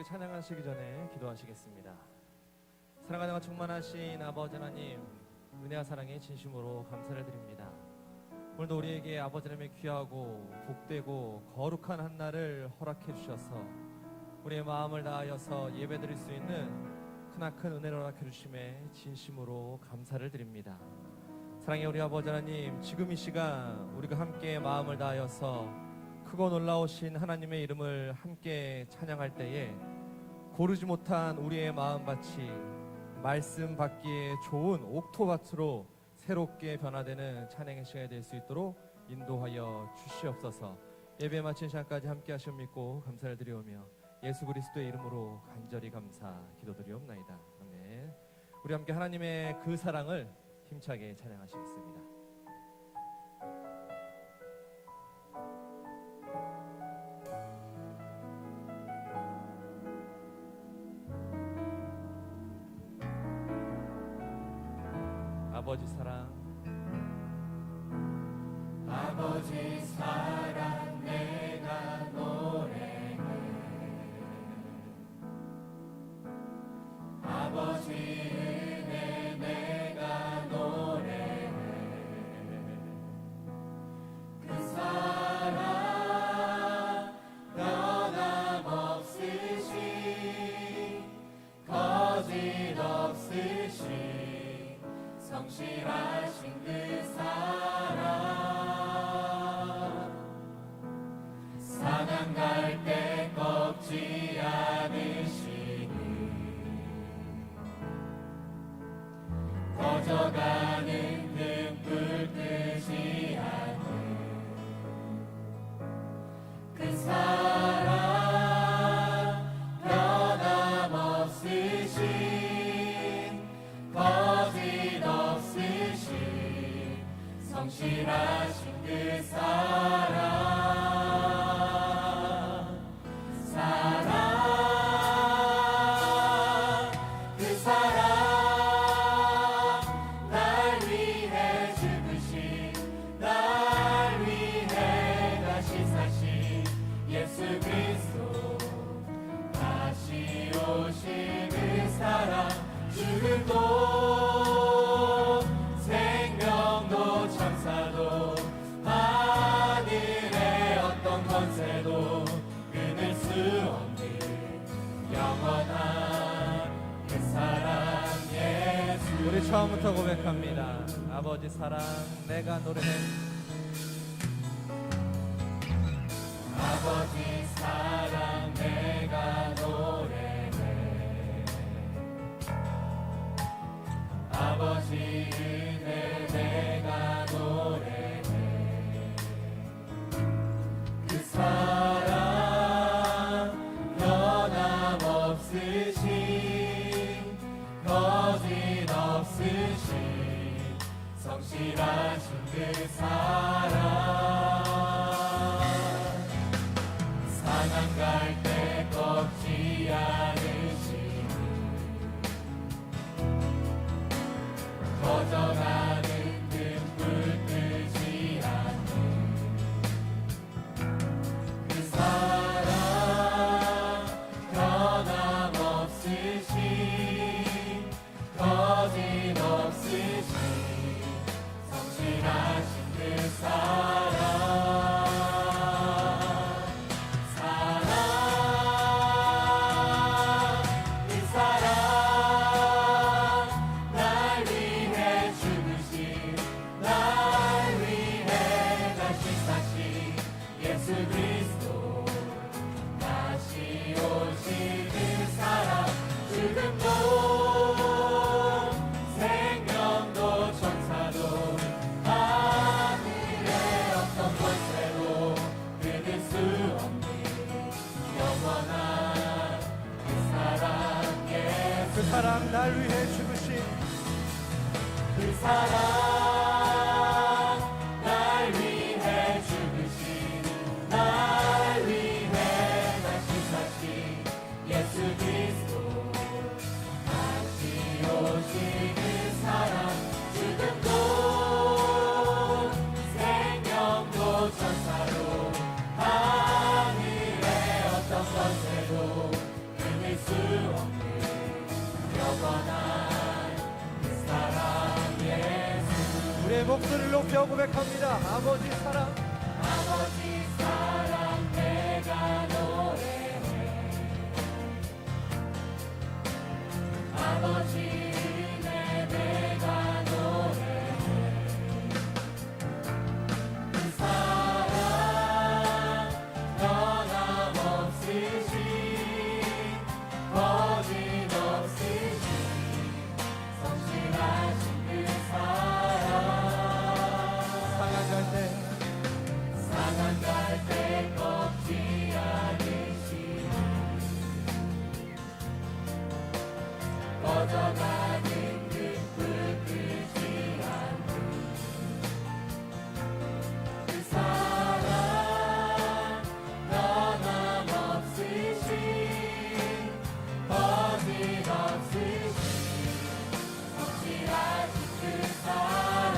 함께 찬양하시기 전에 기도하시겠습니다. 사랑하는 충만하신 아버지 하나님, 은혜와 사랑에 진심으로 감사를 드립니다. 오늘도 우리에게 아버지 하나님의 귀하고 복되고 거룩한 한 날을 허락해 주셔서 우리의 마음을 다하여서 예배드릴 수 있는 크나큰 은혜를 허락해 주심에 진심으로 감사를 드립니다. 사랑의 우리 아버지 하나님, 지금 이 시간 우리가 함께 마음을 다하여서 크고 놀라우신 하나님의 이름을 함께 찬양할 때에 고르지 못한 우리의 마음밭이 말씀 받기에 좋은 옥토밭으로 새롭게 변화되는 찬양의 시간이 될 수 있도록 인도하여 주시옵소서. 예배 마친 시간까지 함께 하시옵 믿고 감사를 드리오며 예수 그리스도의 이름으로 간절히 감사 기도드리옵나이다. 아멘. 우리 함께 하나님의 그 사랑을 힘차게 찬양하시겠습니다. 아버지 사랑, 아버지 사랑 내가 노래해. 아버지 은혜 내가 노래해. 그 사랑 변함없으시 거짓없으시 성실하신 그 사랑 사랑 갈 때 꺾지 않으시니 꺼져가는 등불 끄지 않는 그 사랑 변함없으신 거짓없으신 성실하신 그 사랑 그 사랑 날 위해 죽으신 날 위해 다시 사신 예수 그리스도 다시 오신 그 사랑 죽음도 생명도 천사도 하늘의 어떤 권세도 끊을 수 없는 영원한 그 사랑 예수. 우리 처음부터 고백합니다. 아버지 사랑 내가 노래해. 아버지 사랑 내가 노래해. 아버지 은혜 내가 노래해. 그 사랑 변함없으신 거짓없으신 성실하신 그 사랑 상한 갈 때 꺾지 않으시니 꺼져가는 등불 끄지 않는 그 사랑 변함없으신 거짓없으신 성실하신 그 사랑 그 사랑 날 위해 죽으신 날 위해 다시 사신 예수 그리스도 다시 오신 그 사랑 죽음도 생명도 천사도 하늘의 어떤 권세도 끊을 수 없는 영원한 그 사랑 예수. 그 사랑 날 위해 죽으신 그 사랑 날 위해 죽으신 날 위해 다시 사신 예수 그리스도 다시 오신 그 사랑 죽음도 생명도 천사도 하늘의 어떤 권세도 끊을 목소리를 높여 고백합니다. 아버지 사랑, 아버지 사랑 내가 노래해. 아버지 은혜 내가 노래해. 그 사랑 변함없으신 거짓없으신 성실하신 그 사랑. 상한 갈때 상한 갈때 꺾지 않으시니 꺼져가는 그 불 끄지 않는 그 사랑 변함없으신 거짓없으신 성실하신 그 사랑.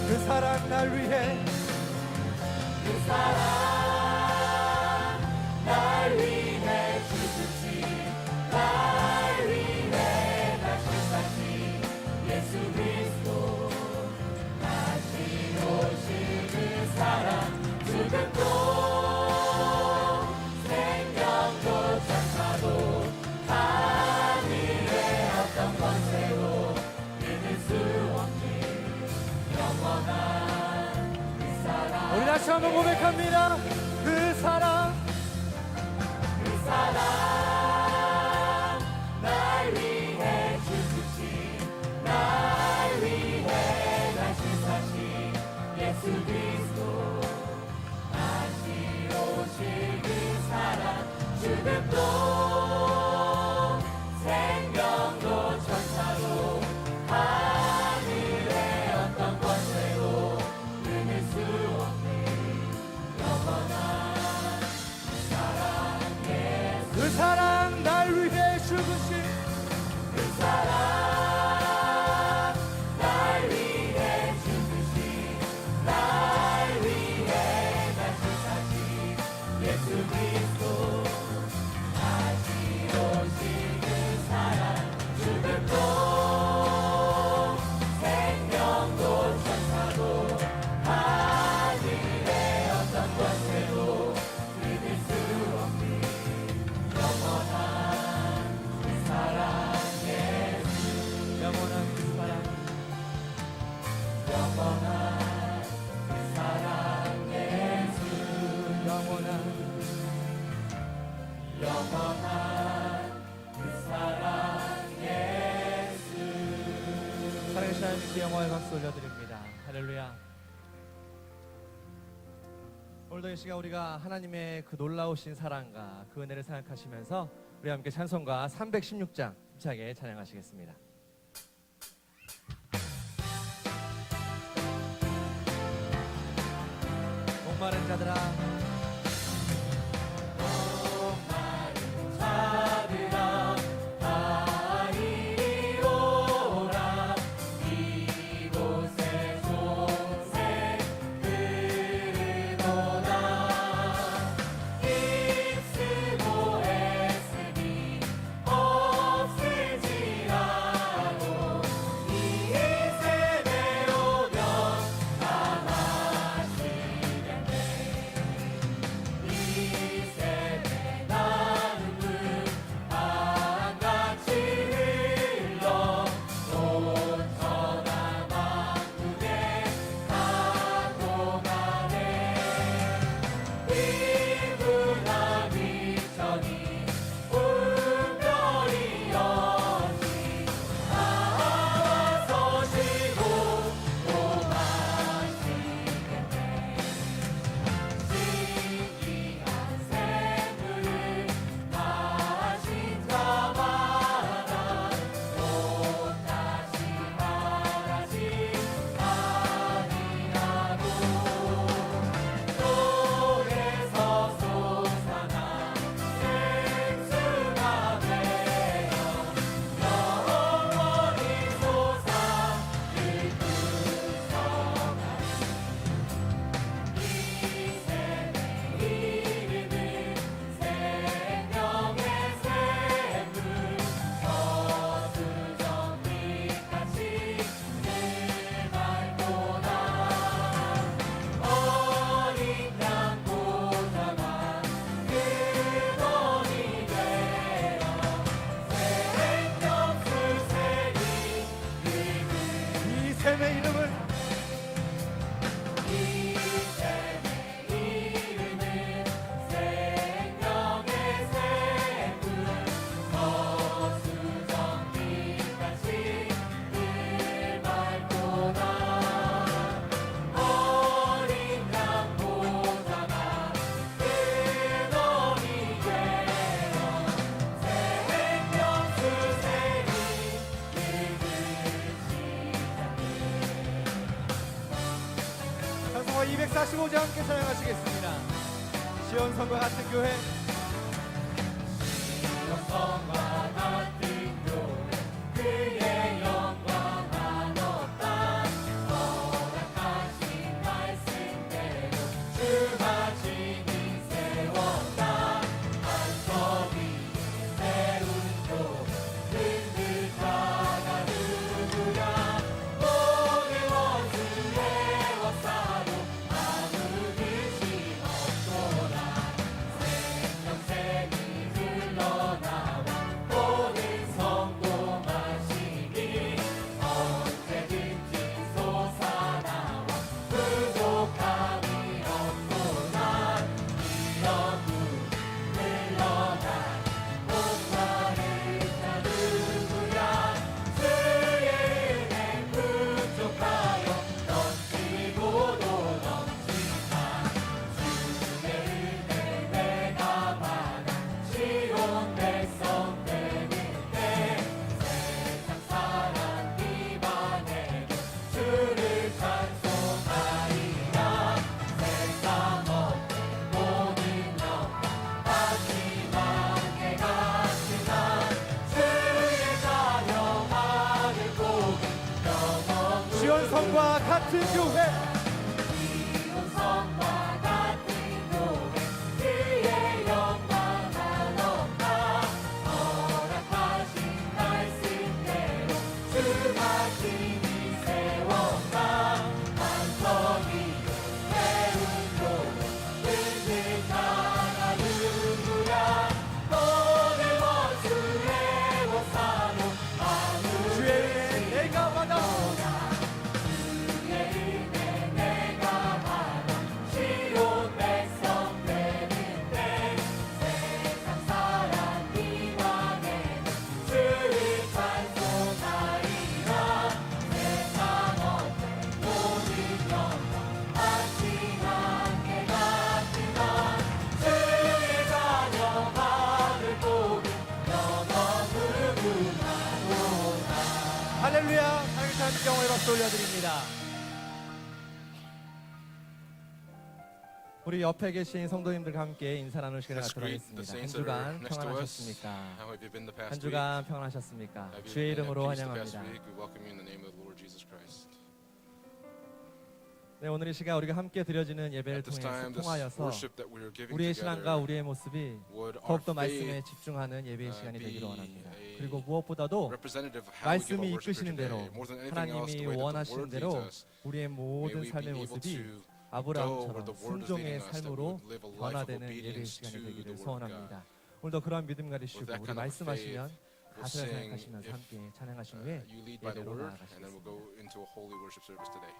그 사랑 날 위해 그 사랑 날 위해 죽으신 날 위해 다시 사신 예수 그리스도 다시 오실 그 사랑. 죽음도 생명도 천사도 하늘의 어떤 권세도 믿을 수 없는 영원한 그 사랑. 우리 다시 한번 고백합니다. 그 사랑, 그 사랑 날 위해 죽으신 날 위해 다시 사신 예수 그리스도 다시 오실 그 사랑. 죽음도 생명도 천사도 하늘의 어떤 권세도 끊을 수 없는 영원한 사랑. 그 사랑 날 위해 죽으신 그 사랑 날 위해 죽으신 날 위해 다시 사신 예수 그리스도 다시 오실 그 사랑. 죽음도 생명도 천사도 하늘의 어떤 권세도 믿을 수 없는 영원한 그 사랑. 영원한 그 사랑, 영원한 그 사랑 예수. 영원한 그 사랑 예수. 살아계신 하나님께 영광의 박수 올려드립니다. 할렐루야. 오늘도 이 시간 우리가 하나님의 그 놀라우신 사랑과 그 은혜를 생각하시면서 우리 함께 찬송가 316장 힘차게 찬양하시겠습니다. 목마른 자들아 자들아 다 이리 오라. 이곳에 곳에 흐르도다. 힘쓰고 애쓰니 없을지라도 이 세대 오면 다 마시겠네. 245장 함께 찬양하시겠습니다. 시온성과 같은 교회. 성과 같은 교회 그의 영광 한없다. 허락하신 말씀대로 주가 진이 세웠다. 반석 위에 세운 교회 흔들 자가 누구랴. 모든 원수 애워싸도 아무 근심 없도다. 생명샘이 흘러나와 모든 성공하시니 언제든지 솟아나와 부족함이 없도다. 이런 물 흘러나 목마른 자 누구야. 주의 은혜 부족하여 넘치고도 넘친다. 주의 은혜 내가 받아 시온 백성 되는데 세상 사람 비방해도 주를 찬송하리라. 세상 어떤 모든 영광 마지막 해 같으나 주의 자녀 하늘 복음 영원 시온성과 같은 교회. 성과 같은 교회 그의 영광 한없다. 허락하신 말씀대로 주가 진이 세웠다. 반석 위에 세운 교회 흔들 자가 누구랴. 모든 원수 애워싸도 아무 주의 은혜 내가 받아. 주의 은혜 내가 받아 시온 백성 되는데 세상 사람 비방해도 주를 찬송하리라. 세상 어떤 모든 영광 마지막 해 같으나 주의 자녀 받을 복음 영원 무궁하도다. 할렐루야. 하나님 하나님 경호의 박수 올려드립니다. 우리 옆에 계신 성도님들과 함께 인사 나눌 시간을 Let's 갖도록 greet the 하겠습니다. 한 saints that are 주간 next to us. 평안하셨습니까? How have you been the 한 past week? 주간 평안하셨습니까? Have you 주의 been at 이름으로 peace the past 환영합니다. week? We welcome you in the name of the Lord Jesus Christ. 네, 오늘 이 시간 우리가 함께 드려지는 예배를 At this time, this 통하여서 worship that we are giving 우리의 신앙과 together 우리의 모습이 would our 더욱더 faith 말씀에 집중하는 예배의 시간이 be 되기를 원합니다. a 그리고 무엇보다도 representative of how we give 말씀이 our worship 이끄시는 here 대로 today. More than anything else, the 하나님이 way that the 원하시는 Word 대로 leads us, 우리의 may 모든 we 삶의 be able 모습이 to go where 아브라함처럼 the Word is 순종의 leading us, that we 삶으로 would live a life of 변화되는 예배의 obedience 시간이 to the 되기를 Word of God. 소원합니다. 오늘도 그러한 믿음 가지시고 With that 우리 kind of 말씀하시면 we'll 가사를 sing 생각하시면서 if, 함께 찬양하신 후에 you lead by the 예배로 Word, and then we'll 나아가시겠습니다. go into a holy worship service today.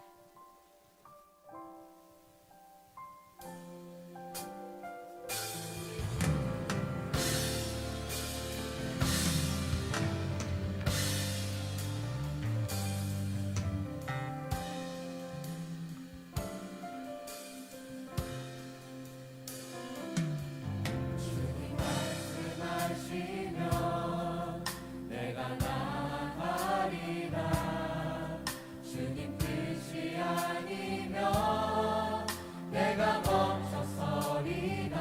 주님 말씀하시면 내가 나아가리라. 주님 뜻이 아니면 내가 멈춰서리라.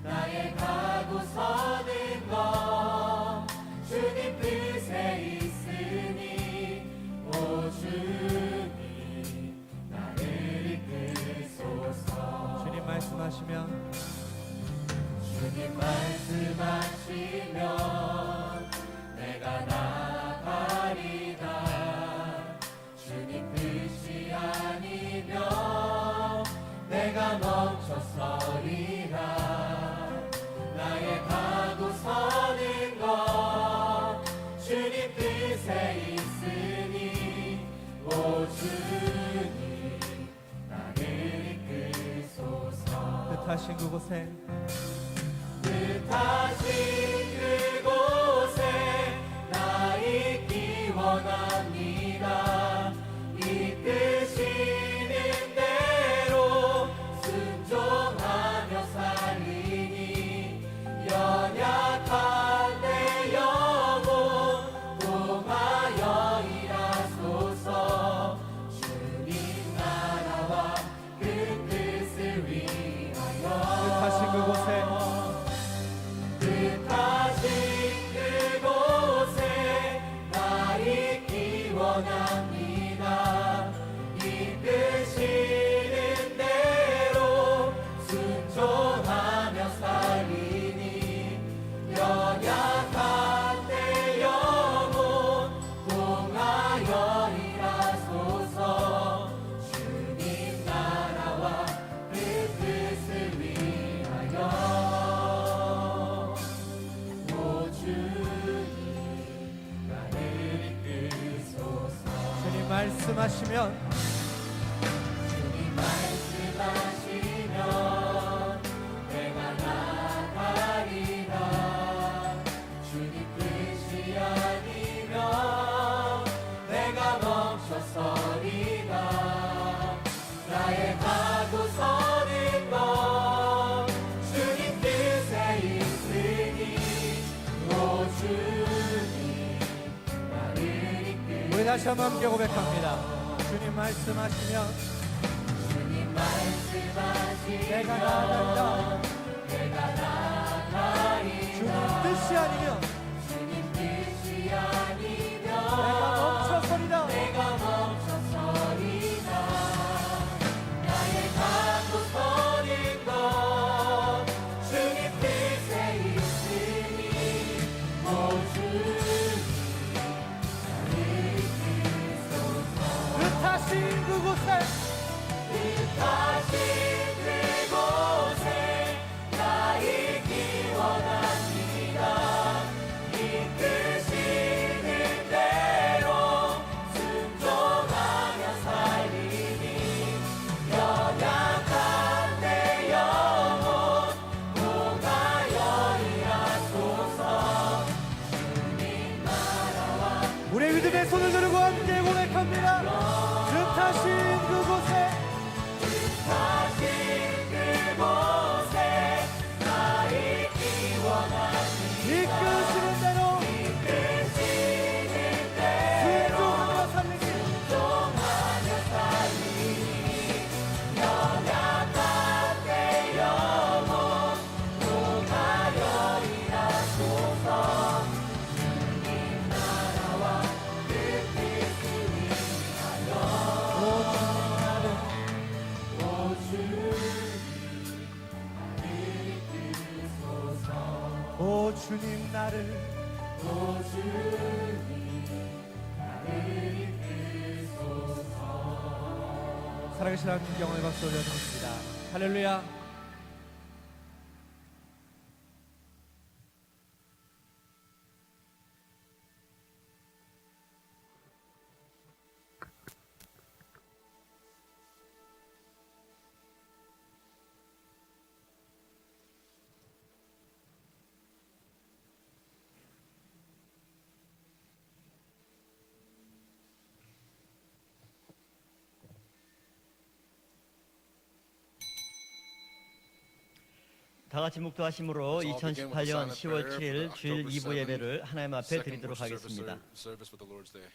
나의 가고 서는 것 주님 뜻에 있으니 오 주님 나를 이끌소서. 주님 말씀하시면 주님 말씀하시면 내가 나아가리다. 주님 뜻이 아니면 내가 멈춰서리라. 나의 가고 서는 것 주님 뜻에 있으니 오 주님 나를 이끌소서. 뜻하신 그곳에 뜻하신 그곳에 나 있기 원합니다. 이끄시는 대로 순종하며 살리니 연약한 내 영혼 통하여 일하소서. 주님 나라와 말씀하시면 주님 말씀하시면 내가 나가리라. 주님 뜻이 아니면 내가 멈춰서리라. 나의 가고 서는 것 주님 뜻에 있으니 오 주님 나를 이끌. 우리 다시 한번 함께 고백합니다. 주님 말씀하시면 주님 말씀하시면 내가 나가리라. 내가 나가리라. 주님 뜻이 아니면 주님 뜻이 아니면 내가 멈춰서리라. 내가 멈춰서리라. 나의 가고 서는 것 주님 뜻에 있으니 오 주님 나를 이끌소서. 뜻하신 그곳에 뜻하신 그곳에 나 있기 원합니다. 이끄시는 대로 순종하며 살리니 연약한 내 영혼 녹아여리 하소서. 주님 나라와 우리의 믿음의 손을 들고 함께 고백합니다. 뜻하신 그곳에 뜻하신 그곳에 나 있기 원합니다. 이끄시는 대로 이끄시는 대로 순종하며 살리기. 순종하며 살리니 연약한 내 영혼 녹아여리 하소서. 주님 나라와 뜻이 위하여 오 주님 나를 이끌소서. 오 주님 나를 오 주님 나를 이끌소서. 살아계신 하나님 영원의 박수 올려드립니다. 할렐루야. 다 같이 묵도하심으로 Let's all begin with a 2018년 silent 10월 prayer 7일 for 주일 October 2부 7th, 예배를 하나님 앞에 second 드리도록 worship 하겠습니다. service for the Lord's Day.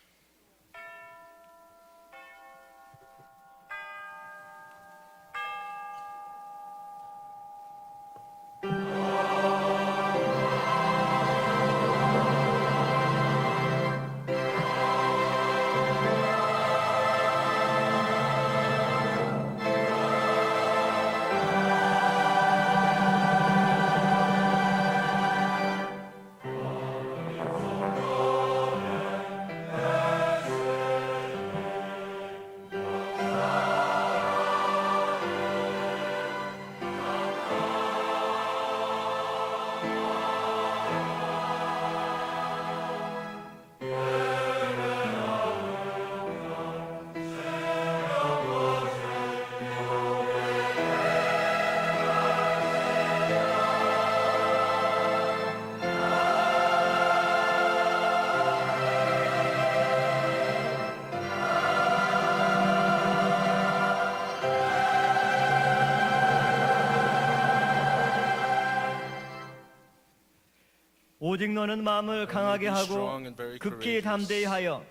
오직 너는 마음을 강하게 하고 극기 담대히 하여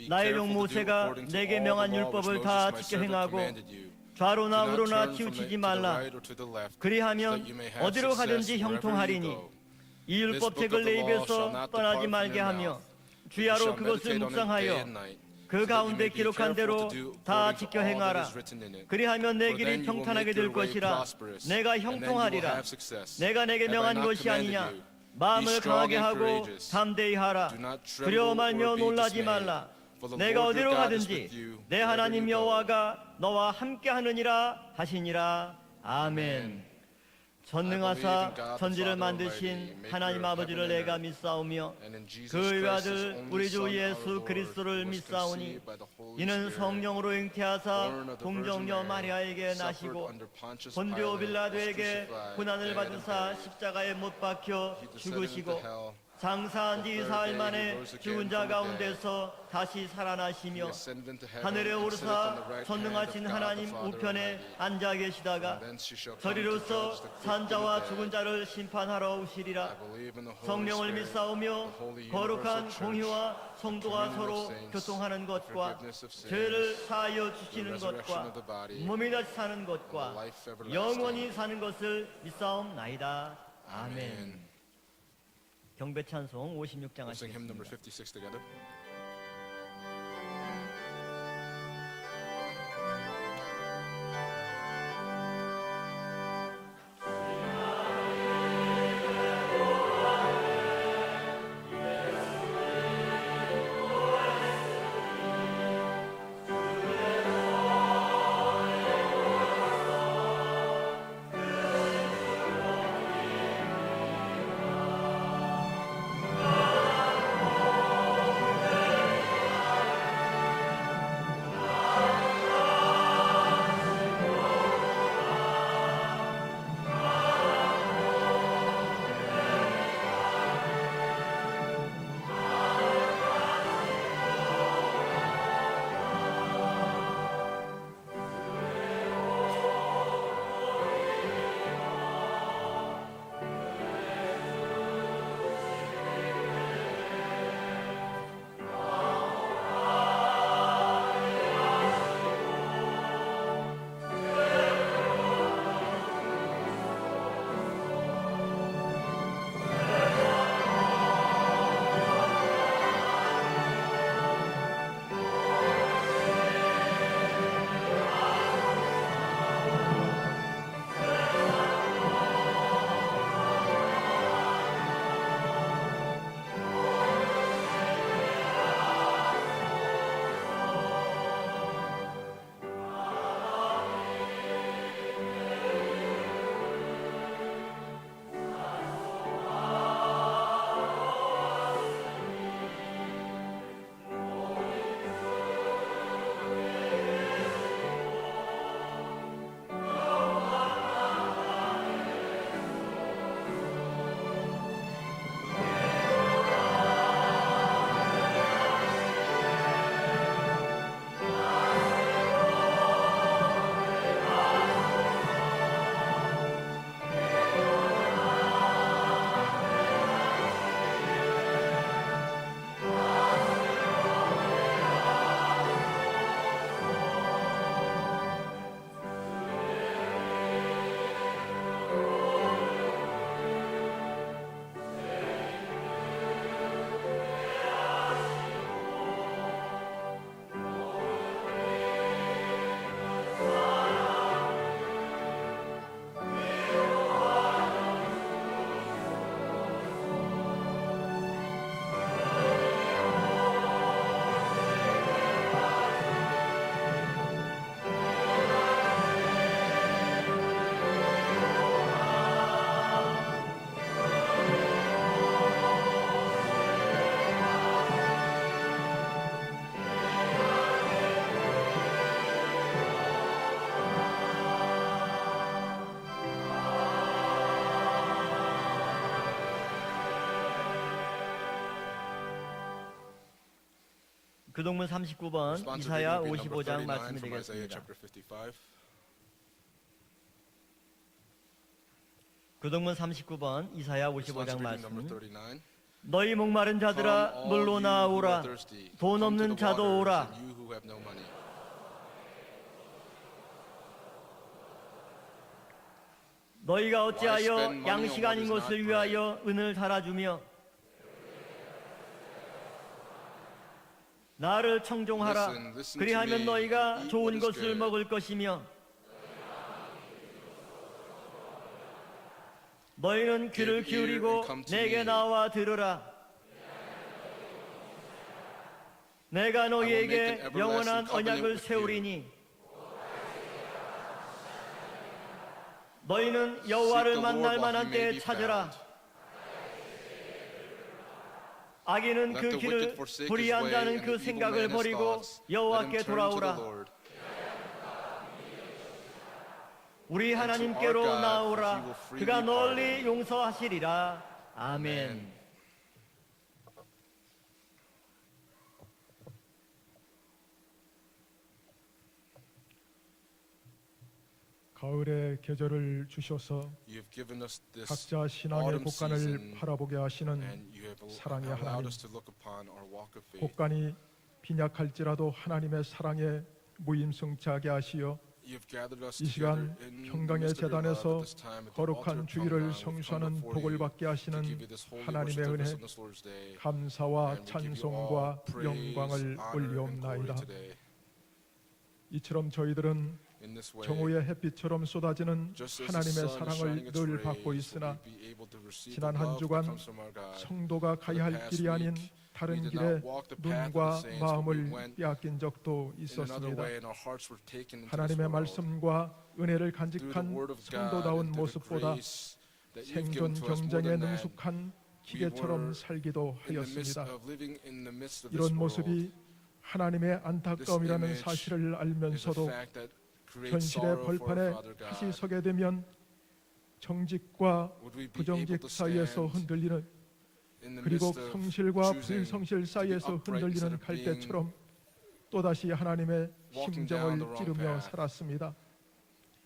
나의 종 모세가 내게 명한 율법을 다 지켜 행하고 좌로나 우로나 치우치지 말라. 그리하면 어디로 가든지 형통하리니 이 율법책을 내 입에서 떠나지 말게 하며 주야로 그것을 묵상하여 그 가운데 기록한 대로 다 지켜 행하라. 그리하면 내 길이 평탄하게 될 것이라. 내가 형통하리라. 내가 내게 명한 것이 아니냐. 마음을 강하게 하고 담대히 하라. 두려워 말며 놀라지 말라. 내가 어디로 가든지 내 하나님 여호와가 너와 함께 하느니라 하시니라. 아멘. 전능하사 천지를 만드신 하나님 아버지를 내가 믿사오며 그의 아들 우리 주 예수 그리스도를 믿사오니 이는 성령으로 잉태하사 동정녀 마리아에게 나시고 본디오 빌라도에게 고난을 받으사 십자가에 못 박혀 죽으시고 장사한 지 사흘 만에 죽은 자 가운데서 다시 살아나시며 하늘에 오르사 전능하신 하나님 우편에 앉아 계시다가 저리로서 산자와 죽은 자를 심판하러 오시리라. 성령을 믿사오며 거룩한 공의와 성도가 서로 교통하는 것과 죄를 사하여 주시는 것과 몸이 다시 사는 것과 영원히 사는 것을 믿사옵나이다. 아멘. 경배 찬송 56장 We'll sing hymn number 하시겠습니다. 56 together. 교동문 39번 Responsive 이사야 reading, number 55장 39 말씀이 from Isaiah 되겠습니다. chapter 55. 교동문 39번 이사야 Responsive 55장 reading number 말씀. 39. 너희 목마른 Come, 자들아 all 물로 you who are 나오라. thirsty, 돈 come to 없는 the 자도 waters, 오라. and you who have no money. 너희가 Why 어찌하여 spend money on 양식 what 아닌 is not 것을 bread? 위하여 은을 달아주며 나를 청종하라. Listen to 그리하면 me, 너희가 eat 좋은 what is 것을 good. 먹을 것이며 너희는 귀를 Give ear 기울이고 and come to 내게 me. 나와 들으라. 내가 will make 너희에게 an everlasting 영원한 covenant 언약을 with you. 세우리니 너희는 여호와를 만날 만한 때에 찾으라. 악인은 그 길을 불의한 자는 그 생각을 버리고 여호와께 돌아오라. 우리 하나님께로 나오라. 그가 널리 용서하시리라. 아멘. 가을의 계절을 주셔서 You have given us this 각자 신앙의 autumn 곳간을 season, 바라보게 하시는 and you have 사랑의 allowed 하나님. us to look upon our walk of faith. 곳간이 빈약할지라도 하나님의 사랑에 무임승차하게 하시어 You have gathered us 이 시간 together in the 평강의 midst of your love 재단에서 at this time at the altar 거룩한 of 주일을 평강. We've come 성수하는 before 복을 you 받게 to 하시는 give you this holy 하나님의 worship 은혜, service on this Lord's Day. 감사와 And we give you all 찬송과 praise, 영광을 honor, and glory 올리옵나이다. today. 이처럼 저희들은 In this way, 정오의 햇빛처럼 쏟아지는 just as the 하나님의 sun is 사랑을 shining its 늘 rays, 받고 will 있으나 we be able to receive 지난 the 한 love that 주간 comes from our God. 성도가 가야 할 길이 아닌 다른 we did 길에 not walk the path of 눈과 the saints, but we 마음을 went 빼앗긴 적도 in another 있었습니다. way, and our hearts were taken into this 하나님의 world. 말씀과 은혜를 Through the 간직한 word of God 성도다운 and through the 모습보다 grace that you've 생존 given to us more 경쟁에 than that, 능숙한 기계처럼 살기도 in the midst 하였습니다. of living in the midst of this 이런 world, 모습이 하나님의 안타까움이라는 image 사실을 is the 알면서도 fact that creates 현실의 sorrow for our 벌판에 Father 다시 God. 서게 되면 정직과 Would we be able 부정직 to 사이에서 stand 흔들리는 in the 그리고 midst of 성실과 choosing 불성실 to be 사이에서 upright instead 흔들리는 of being 갈대처럼 또다시 하나님의 walking down the 심정을 wrong 찌르며 path? 살았습니다.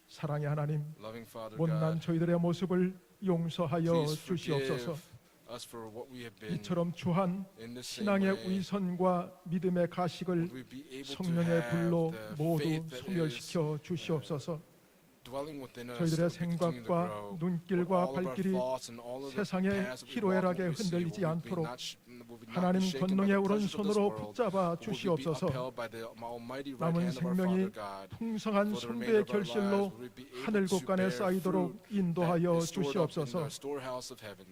사랑의 하나님, loving Father 못난 God, 저희들의 모습을 용서하여 please 주시옵소서. forgive us for what we have been. 이처럼 주한 In this same 신앙의 way, 위선과 믿음의 가식을 would we be able to 성령의 have 불로 the 모두 faith that is 소멸시켜 주시옵소서. dwelling within us, 저희들의 that we continue to 생각과 grow. 눈길과 All of our 발길이 thoughts and all of the 세상의 paths that we walk, 희로애락에 what we see, 흔들리지 will we be 않도록 will we not be 하나님 shaken by 권능의 the 오른손으로 pleasures of this world, 붙잡아 but will we be 주시옵소서. upheld by the almighty right 남은 hand of our 생명이 Father God. 풍성한 For the remainder 성도의 of our 결실로 lives, will we be able 하늘 to 곳간에 bear 쌓이도록 fruit that 인도하여 is stored up in 주시옵소서. the storehouse of heaven.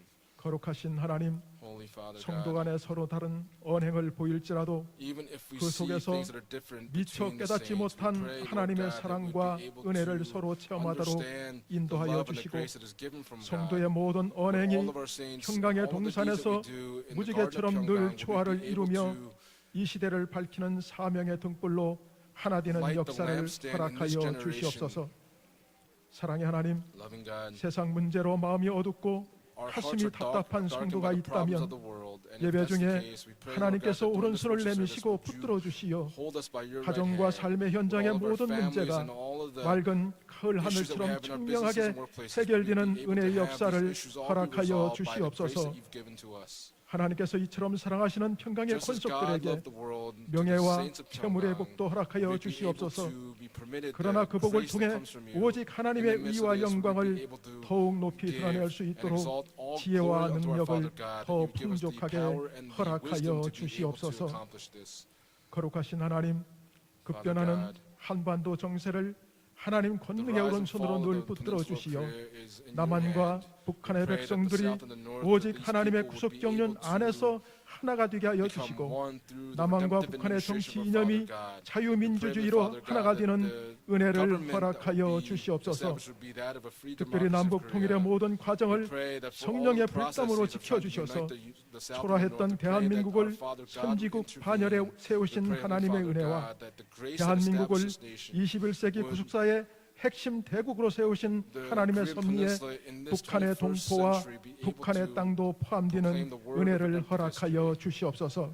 거룩하신 하나님, Holy Father 성도 God, 간에 서로 다른 언행을 보일지라도 even if we 그 see 속에서 things that are different 미처 between the 깨닫지 saints, we 못한 pray, Lord 하나님의 God, that 사랑과 we'd be able 은혜를 to 서로 체험하도록 understand the 인도하여 love and the 주시고 grace that is given from God. 성도의 모든 For 언행이 all of our saints, 평강의 all of the deeds that 동산에서 we do in the 무지개처럼 garden of 늘 Pyongyang, would 조화를 we be able 이루며 to 이 시대를 밝히는 사명의 등불로 하나 되는 light the 역사를 lampstand in this 허락하여 generation. 주시옵소서. 사랑의 하나님, loving God, 세상 문제로 마음이 어둡고 our hearts 가슴이 are 답답한 darkened 성도가 by the problems of 있다면 the world, and if 예배 that's the 중에 case, we pray, Lord God, 하나님께서 that during this 오른손을 worship service, 내미시고 would you 붙들어 주시어 hold us by your right 가정과 hand, 삶의 with 현장의 all of our 모든 families 문제가 and all of the 맑은 가을 issues that we 하늘처럼 have in our businesses 청명하게 and workplaces, would we 해결되는 be able to 은혜의 have 역사를 these issues all be 허락하여 resolved by the grace 주시옵소서. that you've given to us. 하나님께서 이처럼 사랑하시는 평강의 Just as God 권속들에게 loved the world, to the 명예와 saints of 채물의 Pyongyang, 복도 허락하여 we'd be able 주시옵소서. to be permitted 그러나 the 그 복을 grace that 통해 comes from you. 오직 In the 하나님의 midst 의와 of this, we'd 영광을 be able to 더욱 높이 give 드러낼 수 and 있도록 exalt all 지혜와 glory unto our 능력을 Father God, 더 that you give us the 풍족하게 power and the 허락하여 wisdom to be able to 주시옵소서. accomplish this. 거룩하신 하나님, 급변하는 God, 한반도 정세를 하나님 The 권능의 rise and 오른손으로 fall of 늘 the 붙들어 peninsula 주시어 prayer is in your 남한과 hand. 북한의 We pray that the 백성들이 south and the north, 오직 that these 하나님의 people 구속 would be 경륜 able to 안에서 하나가 되게 하여 become 주시고 one through the 남한과 redemptive 북한의 정치 administration of our 이념이 Father God. 자유민주주의로 We pray, Father 하나가 God, 되는 that the 은혜를 government that 허락하여 would be 주시옵소서. established would be that of a free 특별히 democracy of 남북 통일의 Korea. 모든 과정을 We pray that for all 성령의 the processes 불담으로 of trying to 지켜주셔서 unite the South and the 초라했던 North, we pray that 대한민국을 our Father God would 선지국 intervene. 반열에 We 세우신 pray, 하나님의 Father 은혜와 God, that the grace that 대한민국을 establishes this nation 21세기 would 구속사의 핵심 대국으로 세우신 the 하나님의 Korean 섭리에 Peninsula in this 북한의 21st 동포와 century be able 북한의 to 땅도 포함되는 proclaim the word of 은혜를 redemptive 허락하여 주시옵소서.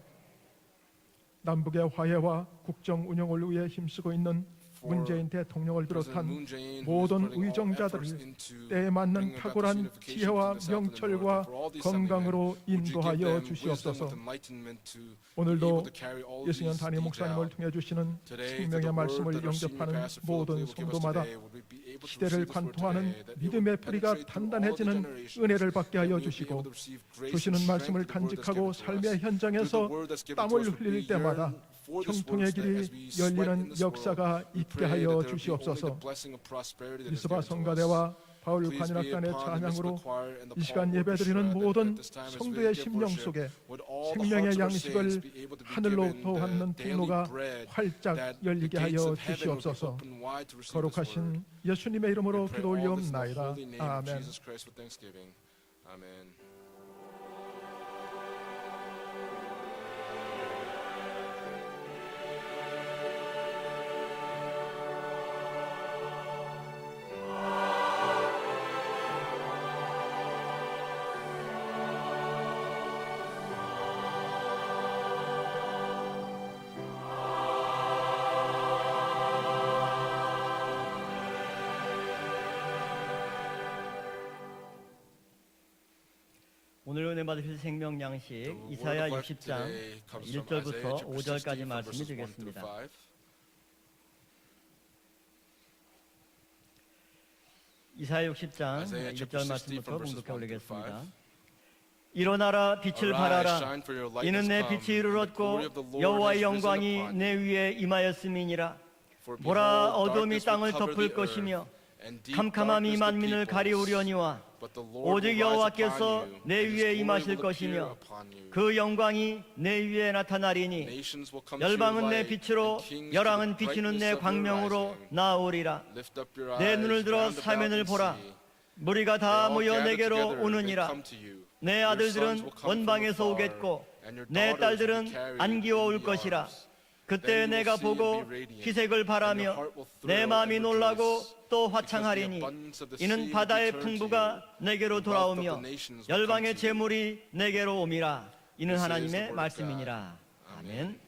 남북의 화해와 국정 운영을 위해 힘쓰고 있는 for 문재인 대통령을 President 비롯한 Moon Jae-in, who is 모든 putting all 의정자들을 efforts into 때에 맞는 bringing about 탁월한 this unification 지혜와 between the South and the North, 명철과 and for all the assemblymen, 건강으로 would you give 인도하여 them wisdom 주시옵소서. with enlightenment to be 오늘도 able to carry all of 예승현 these 담임 deeds 목사님을 out. 통해 주시는 Today, through 생명의 the 말씀을 word that our senior 영접하는 pastor Philip 모든 will give us 성도마다 today, would we be able to 시대를 receive this word 관통하는 today, that it 믿음의 will 뿌리가 penetrate through all the 단단해지는 generations, 은혜를 받게 that 하여 we will be 주시고 able to receive grace 주시는 and 말씀을 strength through the word that's 간직하고 given to 삶의 us. 현장에서 Through the word that's given to 땀을 us, would 흘릴 we 때마다 yearn for this 형통의 word, that 길이 as we sweat in 열리는 this world, 역사가 we 있게 pray 하여 that there be only the 주시옵소서. blessing of prosperity that is 이스바 given to us. 성가대와 바울 Please be 관현악단의 upon the 찬양으로 mystical choir and the 이 시간 Paul 예배드리는 orchestra, 모든 that at this time as we 성도의 give 심령 worship, 속에 would all the 생명의 hearts of our 양식을 saints be able to be 하늘로 given 도하는 the daily 통로가 bread, 활짝 that the 열리게 gates 하여 of heaven would be 주시옵소서. open wide to receive this word. 거룩하신 예수님의 이름으로 We pray all this in the 기도올리옵나이다. holy name of 아멘. Jesus Christ with thanksgiving. Amen. 오늘 은혜 받으실 생명 양식 The word 이사야 of life 60장 today comes from Isaiah 1절부터 chapter 5절까지 60 from 말씀을 verses 1 through 드리겠습니다. 5. 이사야 60장 Isaiah 1절 chapter 60 말씀부터 from verses 봉독해 1 through 올리겠습니다. 5. 일어나라 빛을 Arise, 발하라 shine, for your light 이는 has 내 come, 빛이 and the glory 이르렀고 of the Lord 여호와의 has risen 영광이 upon 내 위에 임하였음이니라. For 보라 behold, 어둠이 darkness will 땅을 cover 덮을 the earth, 것이며 and deep 캄캄함이 darkness the 만민을 peoples. 가리우려니와 But the Lord 오직 will rise 여호와께서 upon you, 내 and his 위에 glory 임하실 will appear 것이며 upon you. 그 영광이 내 위에 나타나리니 Nations will come to your 열방은 내 light, 빛으로 and kings to 열왕은 the 비치는 brightness 내 of your 광명으로 rising. 나오리라. Lift up your 내 eyes 눈을 들어 round about 사면을 and 보라. see. 무리가 They 다 all 모여 gather 내게로 together, they 오느니라. come to you. 내 Your sons 아들들은 will come from 원방에서 afar, 오겠고 and your 내 daughters will be 딸들은 carried 안기어 in 올 the 것이라. arms. 그때 Then you will 내가 see and 보고 be radiant, 희색을 and your 바라며 heart will 내 thrill 마음이 and 놀라고 rejoice. 또 Because the 화창하리니 abundance of the sea 이는 will 바다의 return to 풍부가 you. 내게로 The wealth of 돌아오며 the nations will 열방의 come to you. 재물이 내게로 오미라. 이는 This is the 하나님의 word of 말씀이니라. God. 아멘. Amen.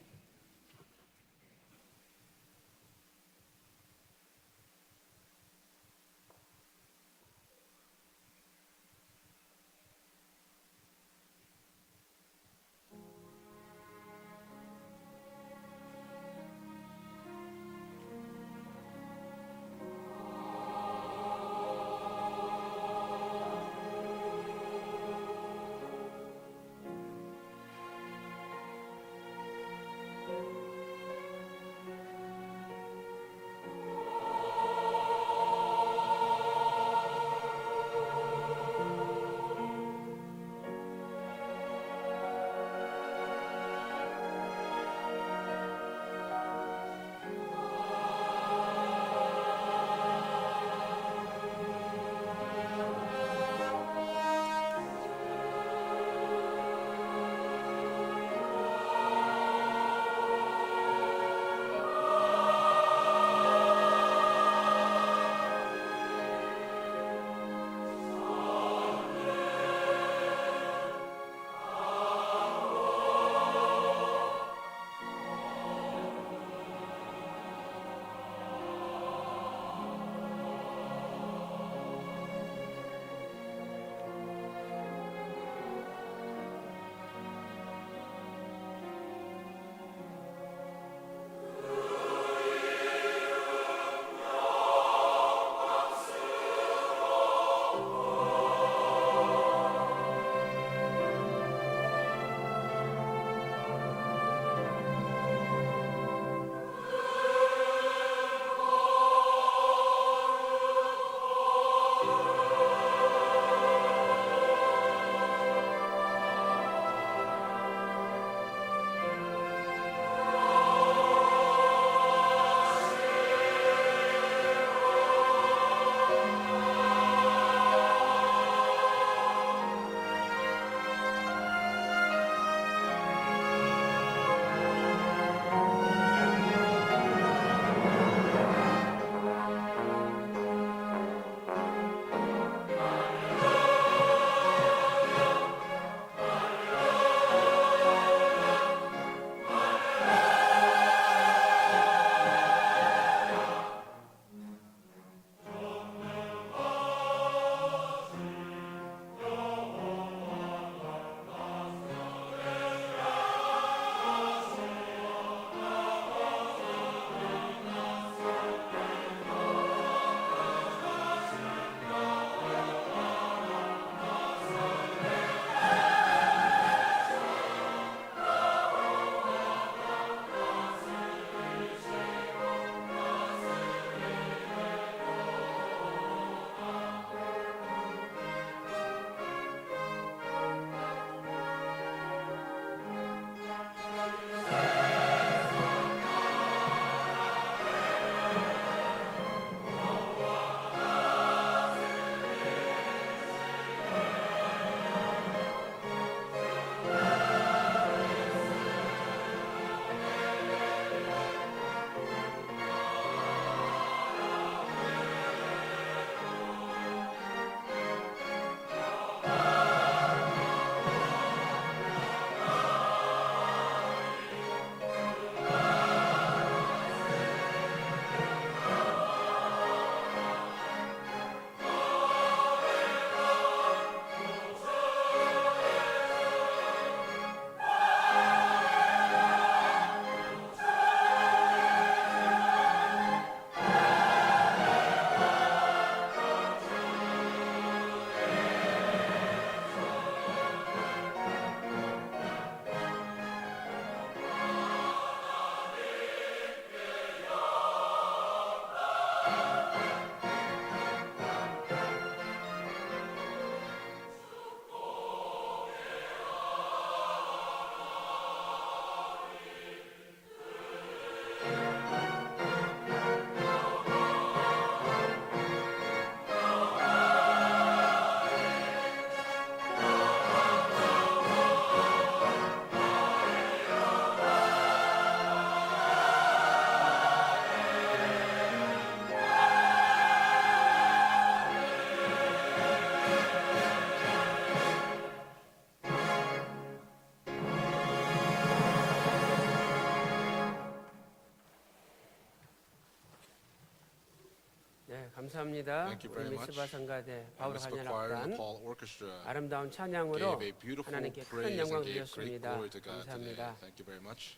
감사합니다. Thank you 우리 very much. 미스바 성가대 And 바울 Mitzvah Choir and the 한연합단 Paul Orchestra 아름다운 찬양으로 gave a beautiful 하나님께 큰 praise 영광 and gave great 드렸습니다. glory to God today. 감사합니다. Thank you very much.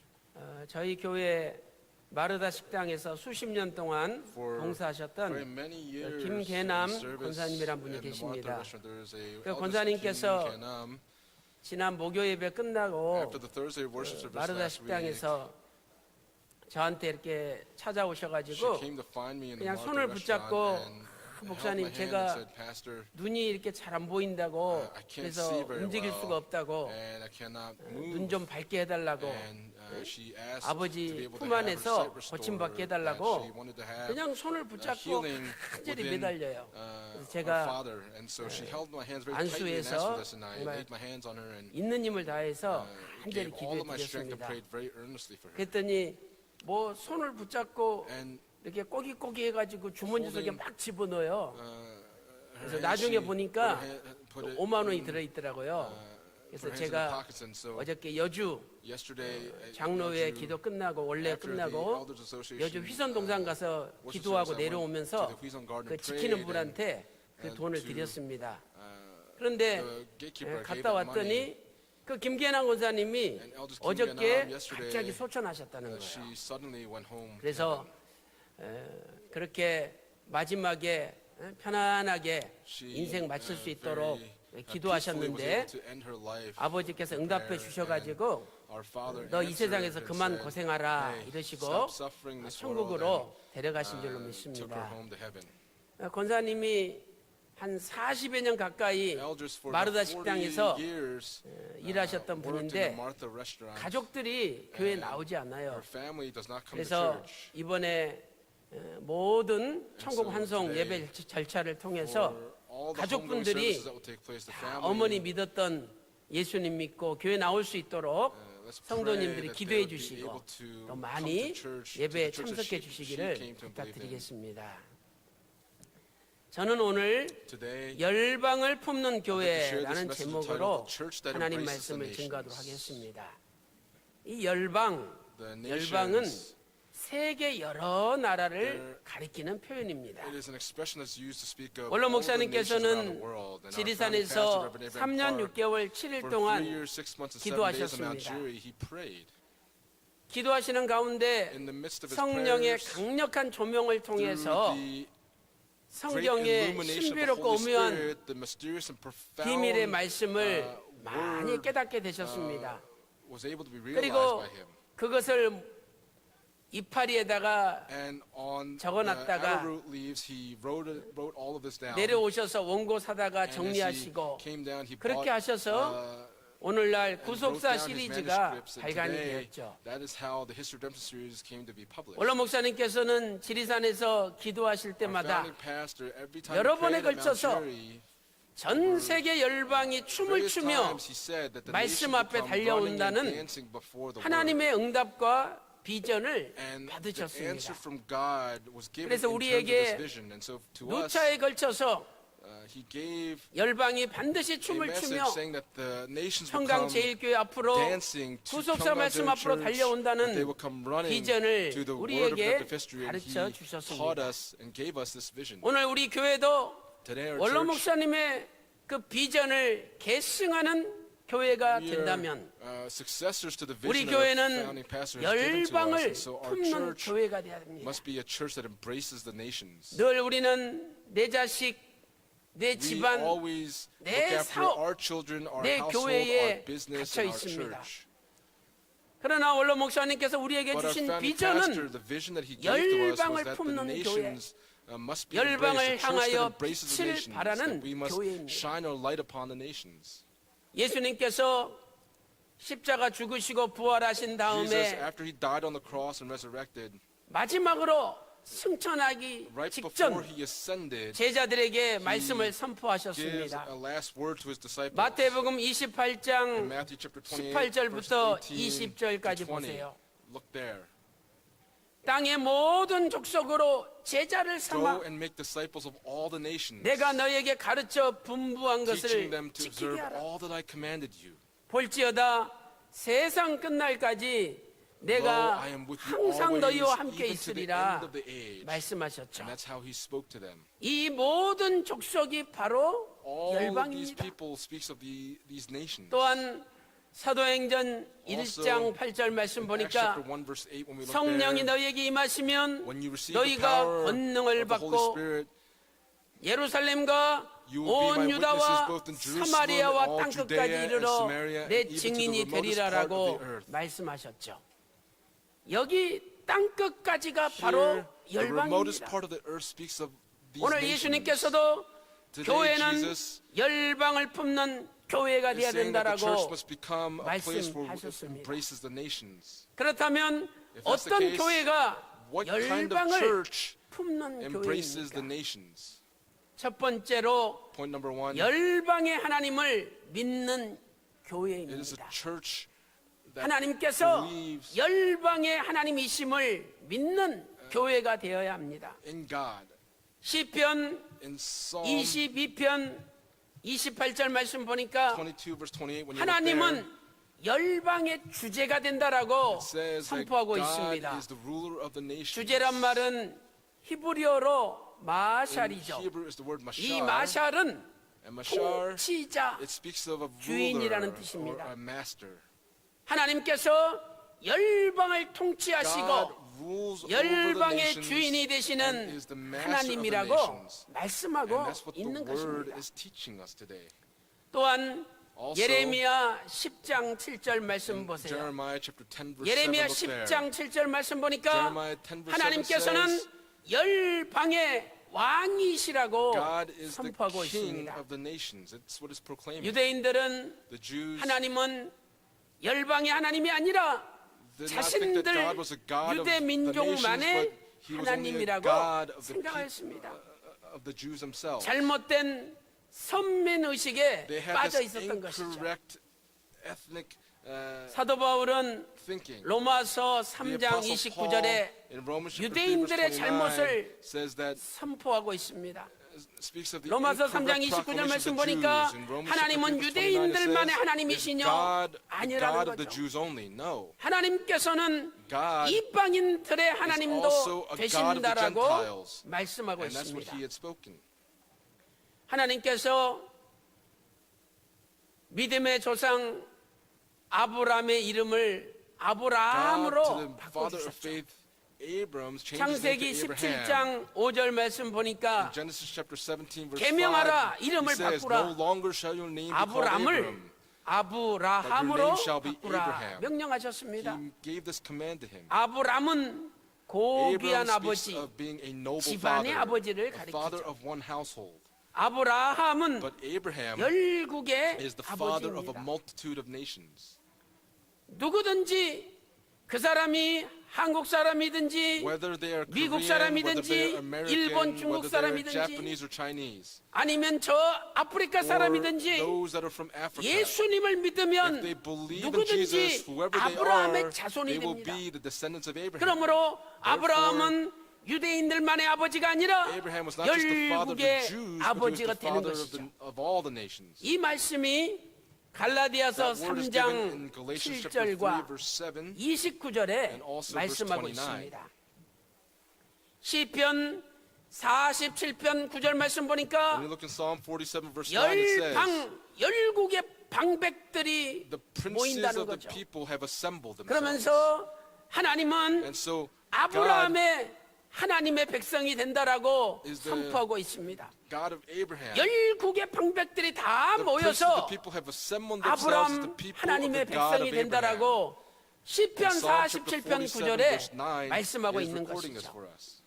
저희 교회 마르다 식당에서 수십 년 동안 For very 봉사하셨던 many years, 김계남 in service 권사님이란 분이 in the 계십니다. Martha restaurant, there is a 그 eldest 권사님께서 Kim Kenam. 지난 목요 예배 끝나고 After the Thursday worship service 마르다 last week, 식당에서 저한테 이렇게 she 찾아오셔가지고 came to find me in the 그냥 Martha 손을 restaurant 붙잡고 and held my 목사님 hand 제가 and said, Pastor, 눈이 이렇게 잘 안 보인다고 I can't 그래서 see very 움직일 well, 수가 없다고 and I cannot 눈 move. 좀 밝게 해달라고 And she asked 아버지 to be able to 품 have her 안에서 sight restored, 고침받게 that 해달라고 she wanted to have 그냥 손을 붙잡고 healing 간절히 within 매달려요. our 제가 father. And so she held my hands very tightly and asked 안수해서 for this, and I 정말 laid my hands on her and 있는 힘을 다해서 간절히 gave all of my 기도해 strength and 드렸습니다. prayed very earnestly for her. 그랬더니 뭐 손을 붙잡고 And 이렇게 꼬깃꼬깃 해가지고 주머니 속에 막 집어넣어요. her 그래서 hand, 나중에 she 보니까 put it 5만 원이 in, 들어있더라고요. 그래서 put her hands in the 제가 pockets. And so 어저께 여주 yesterday, 장로회 Yeju, 기도 끝나고 원래 after the 끝나고 Elders Association, 여주 휘선동산 가서 worship 기도하고 service, I went 내려오면서 to the Huizon Garden 그 and 지키는 prayed, 분한테 그 and 돈을 to, 드렸습니다. the 그런데 gatekeeper gave 갔다 them money. 왔더니 그 김계남 권사님이 And Elders Kim 어저께 Kenam yesterday, 갑자기 소천하셨다는 she 거예요. suddenly went home. to 그래서 그렇게 마지막에 편안하게 She, 인생 마칠 수 very, 있도록 peacefully was 기도하셨는데 able to end her life. 아버지께서 응답해 주셔가지고 Our Father 너 이 answered 세상에서 and 그만 said, 고생하라 "Hey, 이러시고 stop suffering this world," 천국으로 데려가신 줄로 and took her 믿습니다. home to heaven. 권사님이 한 40여 년 가까이 Elders for 마르다 about 40 식당에서 years 일하셨던 worked in the 분인데 Martha restaurant. 가족들이 교회에 나오지 않아요. Her family does not come to 그래서 church. 이번에 모든 천국 환송 예배 절차를 통해서 For all the 가족분들이 homegoing services that will take place, the 다 family, 어머니 믿었던 예수님 믿고 교회 나올 수 있도록 let's pray 성도님들이 that they 기도해 would be 주시고 able to 또 come 많이 to church, 예배에 to the church that 참석해 she 주시기를 came to believe in. 부탁드리겠습니다. 저는 오늘 Today, 열방을 품는 I'd like to share this 교회라는 message 제목으로 entitled "The Church That 하나님 Embraces the 말씀을 Nations." 증거하도록 하겠습니다. 이 열방, the 열방은 nations, 세계 여러 나라를 가리키는 표현입니다. it is an expression that's used to speak of 원로 all the nations around 목사님께서는 the world. And our founding pastor, 지리산에서 Reverend Abraham 3년 Park, 6개월 7일 for 3 동안 years, 6 months, and 7 days in Mount 기도하셨습니다. Juri, he prayed. 기도하시는 가운데 In the midst of his 성령의 prayers, 강력한 조명을 through 통해서 the great 성경의 illumination of the 신비롭고 Holy 오묘한 Spirit, the mysterious and 비밀의 profound 말씀을 많이 word, 깨닫게 되셨습니다. was able to be realized 그리고 by him. 그것을 이파리에다가 And on the 적어놨다가 arrowroot leaves, he wrote all of this down. 내려오셔서 원고 사다가 And as he 정리하시고 came down, he 그렇게 bought, 하셔서 오늘날 and wrote 구속사 down his 시리즈가 manuscripts, and 발간이 today, 되었죠. that is how the History of Redemption series came to be published. 원로 목사님께서는 지리산에서 기도하실 Our 때마다 founding pastor, every time 여러 he 번에 prayed at Mount 걸쳐서 Juri, 전 세계 열방이 춤을 various 추며 times he said that the 말씀 nations would 앞에 come running and 달려온다는 dancing before the word. 하나님의 응답과 비전을 And the 받으셨습니다. answer from God was given 그래서 in terms of 우리에게 this vision. And so to us, 누차에 걸쳐서 he gave 열방이 반드시 a 춤을 message 추며 saying that the nations would 청강 come 제일교회 앞으로 dancing to 구속사 Cheonggang 말씀 Jewish 앞으로 Church, 달려온다는 that they would come running 비전을 to the word of 우리에게 redemptive history, and 가르쳐 he 주셨습니다. taught us and gave us this vision. 오늘 우리 교회도 Today our 원로 church, 목사님의 그 비전을 계승하는 교회가 we are 된다면 successors to the 우리 vision that our 교회는 founding pastor has given to us. 열방을 And so our 품는 church 교회가 되어야 됩니다. must be a church that embraces the nations. 늘 우리는 내 자식, 내 We 집안, always 내 look after 사업, our children, our 내 household, 교회에 our business, 갇혀 and our 있습니다. church. 그러나 원로 목사님께서 우리에게 But our 주신 founding pastor, 비전은 the vision that he gave to us was 열방을 that the 품는 nations must be 열방을 embraced, a church 향하여 that embraces the 빛을 nations, 발하는 that we must 교회입니다. shine our light upon the nations. 예수님께서 십자가 죽으시고 부활하신 Jesus, 다음에 after he died on the cross and resurrected, 마지막으로 승천하기 right before 직전 he ascended, 제자들에게 말씀을 gives 선포하셨습니다. a last word to his disciples. 마태복음 In 28장 Matthew chapter 28, verse 18절부터 18 20절까지 to 20. 보세요. Look there. 땅의 모든 족속으로 제자를 Go 삼아 and make disciples of all the nations, 내가 너에게 가르쳐 분부한 teaching 것을 them to 지키게 observe 하라. all that I commanded you. 볼지어다 세상 끝날까지 내가 I am with you 항상 always, 너희와 함께 even to the 있으리라 end of the age. 말씀하셨죠. And that's how he spoke to them. 이 모든 족속이 바로 All of these 열방입니다. people speaks of these nations. 또한 사도행전 Also, 1장 8절 말씀 Acts 보니까 chapter 1 verse 8 when we look 성령이 there, 너희에게 임하시면 when you receive the 너희가 power 권능을 of the Holy 받고 Spirit, 예루살렘과 you will be my 온 witnesses 유다와 both in Jerusalem, 사마리아와 all 땅끝까지 Judea and 이르러 Samaria, and 내 even to the 증인이 remotest part of 되리라라고 the earth. 말씀하셨죠. 여기 땅끝까지가 Here, 바로 the remotest 열방입니다. part of the earth speaks of these 오늘 nations. 예수님께서도 Today, 교회는 Jesus 열방을 품는 교회가 is 되어야 saying that the church 된다라고 must become a place where it 말씀하셨습니다. embraces the nations. 그렇다면 If that's the 어떤 case, 교회가 What kind of 열방을 church 품는 embraces the 교회입니까? nations? 첫 번째로 Point number one, 열방의 하나님을 믿는 it is a 교회입니다. church that 하나님께서 believes 열방의 하나님이심을 믿는 교회가 되어야 합니다. in God. 시편 In Psalm 22편 28절 말씀 보니까 22 verse 28 when you look there, 하나님은 열방의 주제가 된다라고 it says that 선포하고 God 있습니다. is the ruler of the nations. 주제란 말은 히브리어로 In 마샬이죠. Hebrew is the word 이 mashar, 마샬은 and mashar 통치자, it speaks of a ruler 주인이라는 or 뜻입니다. a master. 하나님께서 열방을 God 통치하시고 rules over the 열방의 nations 주인이 and 되시는 is the master of the 하나님이라고 nations. 말씀하고 And that's what the 있는 word 것입니다. is teaching us today. 또한 Also, 예레미야 10장 7절 말씀 In 보세요. Jeremiah chapter 10 verse 7 예레미야 look there. 10장 7절 말씀 보니까 Jeremiah 10 verse 7 하나님께서는 says 열방의 왕이시라고 God is the 선포하고 king 있습니다. of the nations. It's what is proclaiming. 유대인들은 The Jews 하나님은 열방의 하나님이 아니라 did not think that 자신들 God was a God of 유대 the nations, 민족만의 but He was only a 하나님이라고 God of the 생각하였습니다. of the Jews themselves. 잘못된 선민 의식에 They had 빠져 this 있었던 것이죠. incorrect ethnic 사도 바울은 thinking. 로마서 The 3장 Apostle 29절에 Paul in Romans chapter 3 verse 유대인들의 29 잘못을 says that 선포하고 있습니다. speaks of the 로마서 3장 incorrect 29절 proclamation 말씀 of the 보니까 Jews. In Romans chapter 3 하나님은 verse 29 it 유대인들만의 says, 하나님이시뇨 is God the 아니라는 God of the 거죠. Jews only? No. 하나님께서는 God 이방인들의 also 하나님도 a God of the 되신다라고 Gentiles. 말씀하고 And that's what 있습니다. he had spoken. 하나님께서 믿음의 조상 아브라함의 이름을 God to 아브라함으로 the father of 바꿔주셨죠. faith, Abram, changed his name 창세기 to Abraham. 17장 5절 말씀 In 보니까 Genesis chapter 17 verse 5, 계명하라, he 이름을 says, 바꾸라. no longer shall your name be called 아브라함을 Abram. 아브라함으로 But your name shall be 바꾸라 Abraham. 명령하셨습니다. He gave this command to him. 아브라함은 고귀한 Abram 아버지, speaks of being a noble 집안의 father, 아버지를 a father 가리키죠. of one household. 아브라함은 But Abraham 열국의 is the father of a 아버지입니다. multitude of nations. 누구든지 그 사람이 한국 사람이든지 Whether they are 미국 Korean, whether 사람이든지, they are American, 일본, 중국 whether they are 사람이든지, Japanese or Chinese, 아니면 저 아프리카 or 사람이든지 those that are from Africa. 예수님을 믿으면 If they believe in 누구든지 Jesus, whoever they 아브라함의 are, 자손이 they will 됩니다. be the descendants of Abraham. 그러므로 아브라함은 유대인들만의 아버지가 아니라 Abraham was not just the father of the 열국의 Jews, but he was 아버지가 the 되는 father 것이죠. of all the nations. 이 말씀이 갈라디아서 That word is given in 3장 Galatians chapter 3 7절과 verse 7. 29절에 And also verse 말씀하고 29. 있습니다. 시편 47편 9절 말씀 When 보니까 you look in Psalm 47 verse 9, it says, 열국의 방백들이 the princes 모인다는 of the 거죠. people have assembled themselves. 그러면서 하나님은 And so God, 아브라함의 하나님의 백성이 된다라고 is the 선포하고 있습니다. God of Abraham, 열국의 방백들이 다 the princes of 모여서 the people have assembled themselves as the 아브라함 people of 하나님의 the God 백성이 of Abraham. 된다라고 시편 And Psalm chapter 47편 47 9절에 verse 9 말씀하고 is 있는 recording this 것이죠. for us.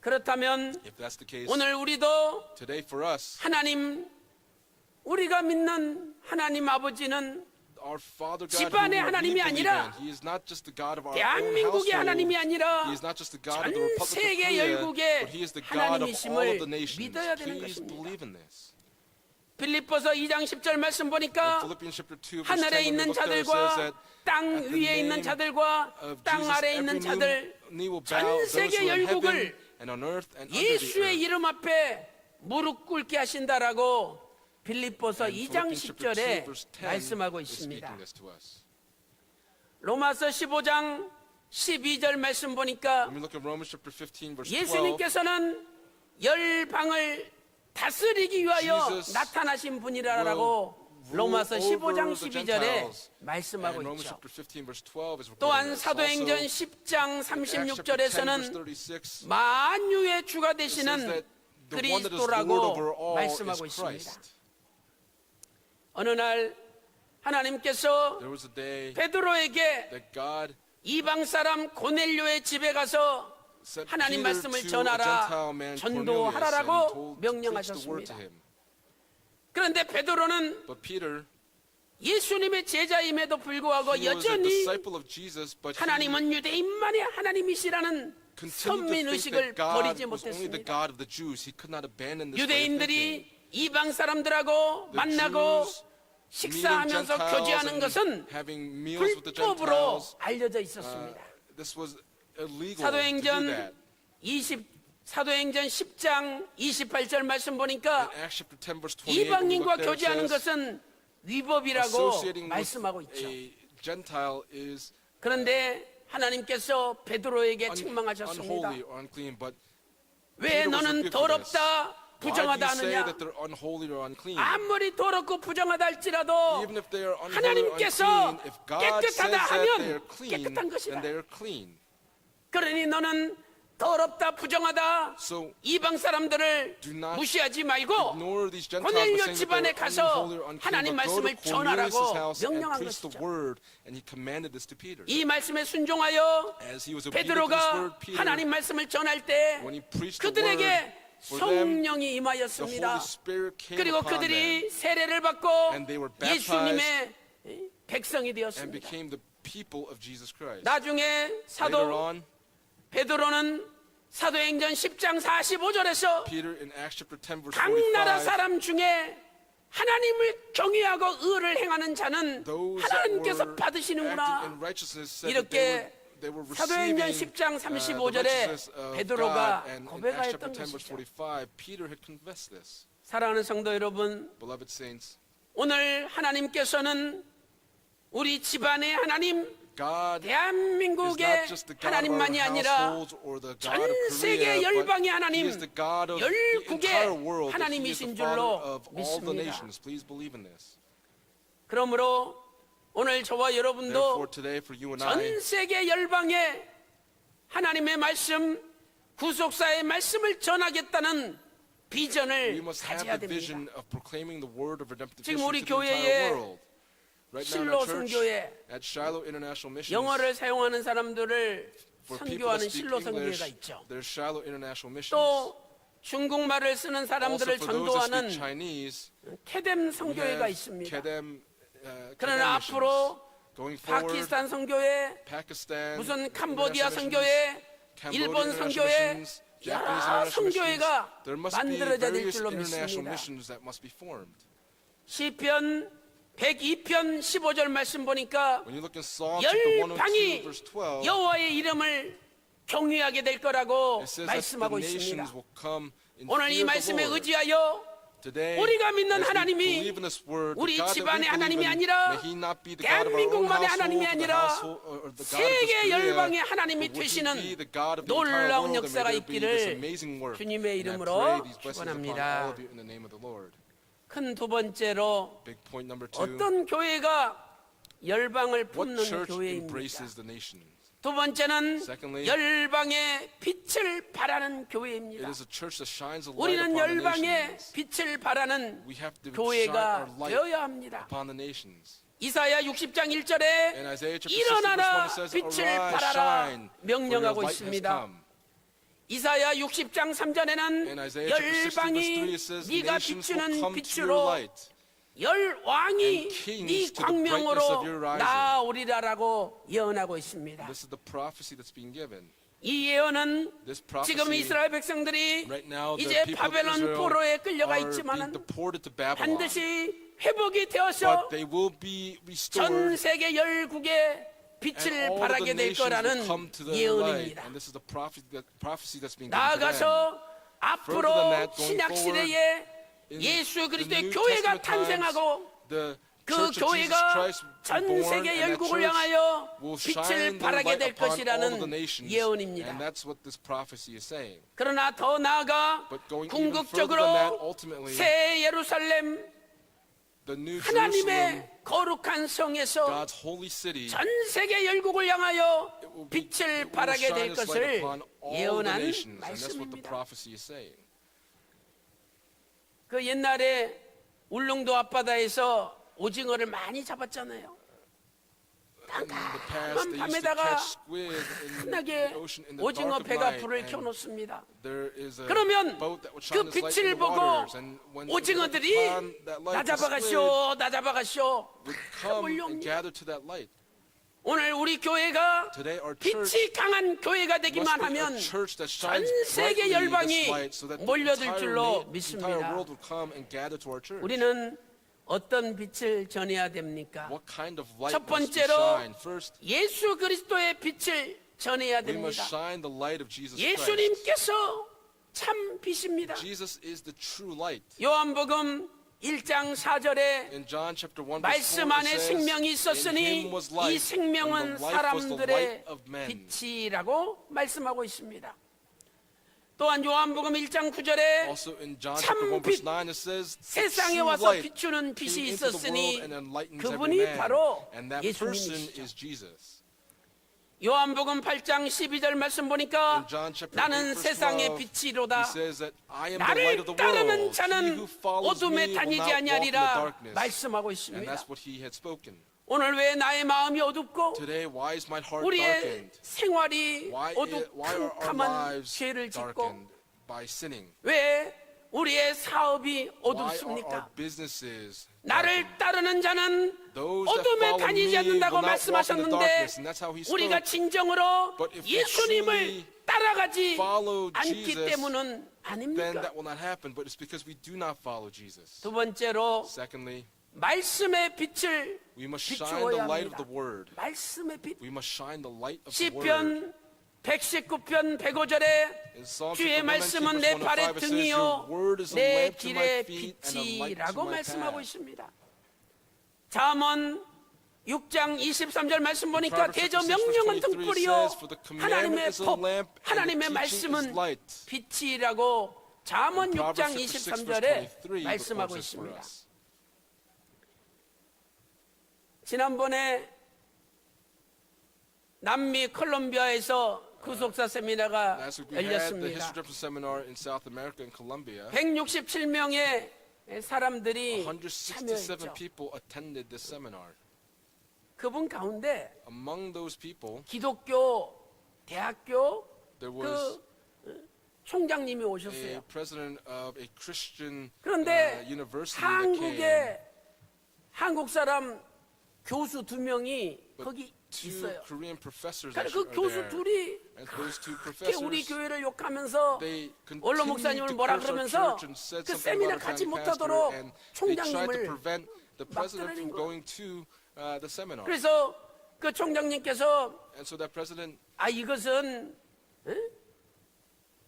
그렇다면 If that's the case, 오늘 우리도 today for us, 하나님, 우리가 믿는 하나님 아버지는 our Father God, who 집안의 we 하나님이 believe 아니라 in, He is not just the God of our own 대한민국의 하나님이 household. 아니라 He is not just the God of the 전 Republic of 세계 Korea, 열국의 but He is the God of all 하나님이심을 of the nations. 믿어야 되는 Please 것입니다. believe in this. 빌립보서 2장 10절 말씀 In 보니까 Philippians chapter 2 verse 10, 하늘에 when we 있는 look there, it says 자들과 that 땅 at the 위에 있는 name 자들과 of 땅 Jesus, 아래에 every 있는 자들 knee will 전 bow, those 세계 who are in 열국을 heaven and on earth and under the 예수의 earth. 이름 앞에 무릎 꿇게 하신다라고 빌립보서 And 2장 Philippians chapter 2 10절에 verse 10 말씀하고 is 있습니다. speaking this to us. 로마서 15장 12절 말씀 보니까 When we look at Romans chapter 15, verse 12, 예수님께서는 열방을 다스리기 위하여 Jesus 나타나신 분이라고 로마서 15장 over the 12절에 Gentiles. 말씀하고 and Romans 있죠. chapter 15, verse 12 is 또한 recording this. 사도행전 Also, 10장 in Acts chapter 10, verse 36절에서는 36, 만유의 주가 it says 되시는 that the one that is Lord over 그리스도라고 all 말씀하고 is 있습니다. Christ. 어느 날 하나님께서 There was a day 베드로에게 that God 이방 사람 고넬료의 집에 가서 sent 하나님 Peter 말씀을 to a 전하라, Gentile man Cornelius and 전도하라라고 told to preach the word 명령하셨습니다. to him. 그런데 베드로는 But Peter, 예수님의 제자임에도 불구하고 he was a 여전히 disciple of Jesus, but he 하나님은 유대인만의 하나님이시라는 continued 선민 to think 의식을 that God 버리지 was only the 못했습니다. God of the Jews. He could not abandon this way of thinking. 유대인들이 이방 사람들하고 The 만나고 Jews 식사하면서 meeting Gentiles 교제하는 and 것은 having meals with the 불법으로 Gentiles, 알려져 있었습니다. this was illegal to do 사도행전 that. 10장 28절 말씀 보니까 In Acts chapter 10, verse 28, when we 이방인과 look there, it 교제하는 says, 것은 위법이라고 associating 말씀하고 with 있죠. a Gentile is 그런데 하나님께서 베드로에게 책망하셨습니다. unholy or unclean. But 왜 Peter was 너는 rebuked for this. 더럽다 Why do 부정하다 you say 하느냐? that they're unholy or unclean? 아무리 더럽고 부정하다 할지라도 Even if they are unholy or 하나님께서 unclean, if God says 깨끗하다 that 하면 they're clean, 깨끗한 것이다. then they're clean. 그러니 너는 더럽다 부정하다 So 이방 사람들을 do not 무시하지 말고 ignore these Gentiles by 고넬료 saying that 집안에 they're 가서 unholy or unclean, 하나님 but go to 말씀을 Cornelius' 전하라고 house and 명령한 preach the 것이죠. word. And he commanded this to Peter. 이 말씀에 순종하여 As he was obedient to this 베드로가 word, Peter, 하나님 말씀을 전할 때 when he preached the 그들에게 word for them, 성령이 the 임하였습니다. Holy Spirit came 그리고 upon them 그들이 세례를 받고 and they were baptized 예수님의 백성이 and 되었습니다. became the people of Jesus Christ. 나중에 Later 사도 on, 베드로는 사도행전 10장 45절에서 Peter in Acts chapter 10 verse 각 나라 45, 사람 중에 하나님을 경외하고 의를 행하는 자는 those that 하나님께서 were acting 받으시는구나. in righteousness said that 이렇게 they were 사도행전 receiving 10장 the 35절에 righteousness of 베드로가 God. And in Acts 고백하였던 chapter 10 verse 것이죠. 45, Peter had confessed this. 사랑하는 성도 여러분, Beloved saints, 오늘 하나님께서는 우리 집안의 하나님, God is 대한민국의 not just the God of our 하나님만이 아니라 households or the God 전 of 세계 Korea, but 열방의 He 하나님, is the God of the 열국의 entire world. That He is 하나님이신 the Father 줄로 of all the 믿습니다. nations. Please believe in this. 그러므로 오늘 저와 여러분도 Therefore, today for you and I, 전 세계 열방에 하나님의 말씀, 구속사의 말씀을 전하겠다는 we 비전을 must have 가져야 the 됩니다. vision of proclaiming the word of redemptive 지금 history 우리 to the entire 교회에 world. Right now in 실로 our church, 선교회, at Shiloh International Missions, 영어를 사용하는 사람들을 for people 선교하는 that speak 실로 선교회가 English, 있죠. there's Shiloh International Missions. 또 중국말을 쓰는 Also, 사람들을 for those that 전도하는 speak Chinese, 케뎀 we 선교회가 have 있습니다. Kedem, 그러나 Missions. 앞으로 Going forward, 파키스탄 선교회, Pakistan, 무슨 International 캄보디아 Missions, 선교회, Cambodia 일본 International 선교회, Missions, Japanese 여러 International 선교회가 Missions. There must be 만들어져야 될 various 줄로 international 믿습니다. missions that must be formed. 시편 102편 15절 말씀 보니까 When you look in Psalm chapter 102, 열방이 verse 12, 여호와의 이름을 경외하게 될 거라고 it says that the 말씀하고 있습니다. nations will come in 오늘 이 fear of the 말씀에 Lord. 의지하여 Today, 우리가 믿는 as we 하나님이 believe in this word, the 우리 God that we 집안의 believe 하나님이 in, 아니라 may He not be the God of our own 대한민국만의 household, 하나님이 or the 아니라 household, or the God of this 세계 Korea, 열방의 but 하나님이 would He 되시는 be the God of the entire 놀라운 world, and may 역사가 there be this 있기를 amazing work. 주님의 And I 이름으로 pray these blessings upon 축원합니다. all of you in the name of the Lord. 큰 두 번째로 Big point number 2. 어떤 교회가 열방을 What 품는 church 교회입니까? embraces the nations? 두 번째는 Secondly, 열방의 빛을 발하는 It 교회입니다. is a church that shines a light 우리는 upon the 열방의 nations. 빛을 발하는 We have to shine 교회가 our light 되어야 합니다. upon the nations. 이사야 60장 In 1절에 Isaiah chapter 60 verse 1 일어나라 it says, 빛을 Arise, 발하라 shine, for your 명령하고 light has 있습니다. come. 이사야 60장 In 3절에는 Isaiah chapter 60 verse 3 열방이 it says, 네가 Nations will 비추는 come to your 빛으로 light. 열왕이 and kings 네 to the brightness of 광명으로 your rising. 나아오리라라고 예언하고 있습니다. This is the prophecy that's being given. 이 예언은 This 지금 prophecy, 이스라엘 백성들이 right now, the 이제 people of 바벨론 Israel 포로에 끌려가 are being 있지만은 deported to Babylon. 반드시 회복이 되어서 But they will be 전 restored. 세계 열국의 And 빛을 all of the 발하게 될 nations will 거라는 come to the light. 예언입니다. And this is the prophecy that's being given to them. 나아가서 Further than 앞으로 that, going 신약 forward, 시대에 in 예수 the 그리스도의 New 교회가 Testament times, 탄생하고 the 그 Church of Jesus 교회가 Christ 전 born, 세계 and that 열국을 church 향하여 will 빛을 shine the 발하게 light 될 upon all of the 것이라는 nations. 예언입니다. And that's what this prophecy is saying. 그러나 더 나아가 But going even further than that, 궁극적으로 ultimately, 새 예루살렘 the New Jerusalem, 하나님의 거룩한 성에서 God's holy city, 전 세계 열국을 향하여 it will be- 빛을 it will 발하게 shine 될 its light 것을 upon all the 예언한 nations. And that's what the 말씀입니다. prophecy is saying. 그 옛날에 울릉도 앞바다에서 오징어를 많이 잡았잖아요. In the past, 깜깜한 they used to 밤에다가 catch squid in 흔하게 the ocean in the 오징어 dark of 배가 night, 불을 and 켜놓습니다. there is a 그러면 boat that would 그 shine its light in 빛을 the 보고 waters, and when it would look 오징어들이 upon that light, 나 the squid 잡아가쇼 나 잡아가쇼 would come and 몰려옵니다. gather to that light. 오늘 우리 교회가 Today, our church 빛이 강한 교회가 must 되기만 be a 하면 church that 전 shines 세계 brightly 열방이 this light, so that the 몰려들 entire 줄로 entire 믿습니다. world will come and gather to our church. 우리는 어떤 빛을 전해야 됩니까? What kind of light 첫 must we 번째로 shine? First, 예수 그리스도의 빛을 전해야 we must 됩니다. shine the light of Jesus Christ. 예수님께서 참 빛입니다. Jesus is the true light. 요한복음 1장 4절에 In John chapter 1 verse 4 말씀 안에 it says, 생명이 in 있었으니 him was life, 이 생명은 and the life was the light 사람들의 of men. 빛이라고 말씀하고 있습니다. 또한 요한복음 1장 9절에 Also in John 참 chapter 1 verse 빛, 9 it says, the 세상에 true 와서 light 비추는 came 빛이 into the 있었으니 world and enlightens every 그분이 man. 바로 And that person 예수님이시죠. is Jesus. 요한복음 8장 12절 말씀 보니까 In John chapter 8 나는 verse 세상의 12, 빛이로다. he says that I am the light of the 나를 따르는 world. He 자는 who follows me 어둠에 will 다니지 not walk in the 아니하리라 darkness. 말씀하고 And 있습니다. that's what he had spoken. 오늘 왜 나의 마음이 어둡고 Today, why is my heart 우리의 darkened? 생활이 Why are our 어두컴컴한 lives 죄를 짓고 darkened by sinning? 왜 우리의 사업이 Why are our 어둡습니까? businesses 나를 따르는 자는 Those that 어둠에 follow 다니지 me 않는다고 will not walk in the 말씀하셨는데 darkness, and that's how he 우리가 spoke. 진정으로 But if we 예수님을 truly 따라가지 follow 않기 Jesus, 때문은 then 아닙니까? that will not happen. But it's because we do not follow Jesus. 두 번째로 Secondly, 말씀의 빛을 we must shine the 비추어야 light of 합니다. the Word. 말씀의 빛. We must shine the light of the Word. 시편 119편 105절에 In Psalm 주의 119, 말씀은 내 verse 발의 105, it says, 등이요 Your word is a 내 lamp to my 길의 feet and a light to 빛이라고 my 말씀하고 path. 있습니다. 잠언 6장 23절 말씀 보니까 Proverbs 대저 56, 명령은 verse 23 등불이요 says, For the commandment 하나님의 is a 법 lamp, and 하나님의 the teaching is 말씀은 light. 빛이라고 잠언 In 6장 Proverbs 56, 23절에 verse 23 말씀하고 records this for 있습니다. us. 지난번에 남미 콜롬비아에서 구속사 세미나가 Last week we had the 열렸습니다. History Redemption Seminar in South America in Colombia. 167명의 사람들이 167 참여했죠. people attended this seminar. 그분 가운데 Among those people, 기독교 대학교 there was 총장님이 a 오셨어요. president of a Christian 그런데 university that came. 한국에 한국 사람 교수 2명이 거기 Two 있어요. Korean professors 그러니까 actually 그 are 교수 there. 둘이 And those two 그렇게 우리 professors, 교회를 욕하면서 they 원로 continued 목사님을 to 뭐라 curse our 그러면서 church and said 그 something 세미나 about our 가지 founding 못하도록 pastor, and they tried to 총장님을 prevent the president 막더라는 from 거예요. going to the seminar. 그래서 그 총장님께서 And so that president 이것은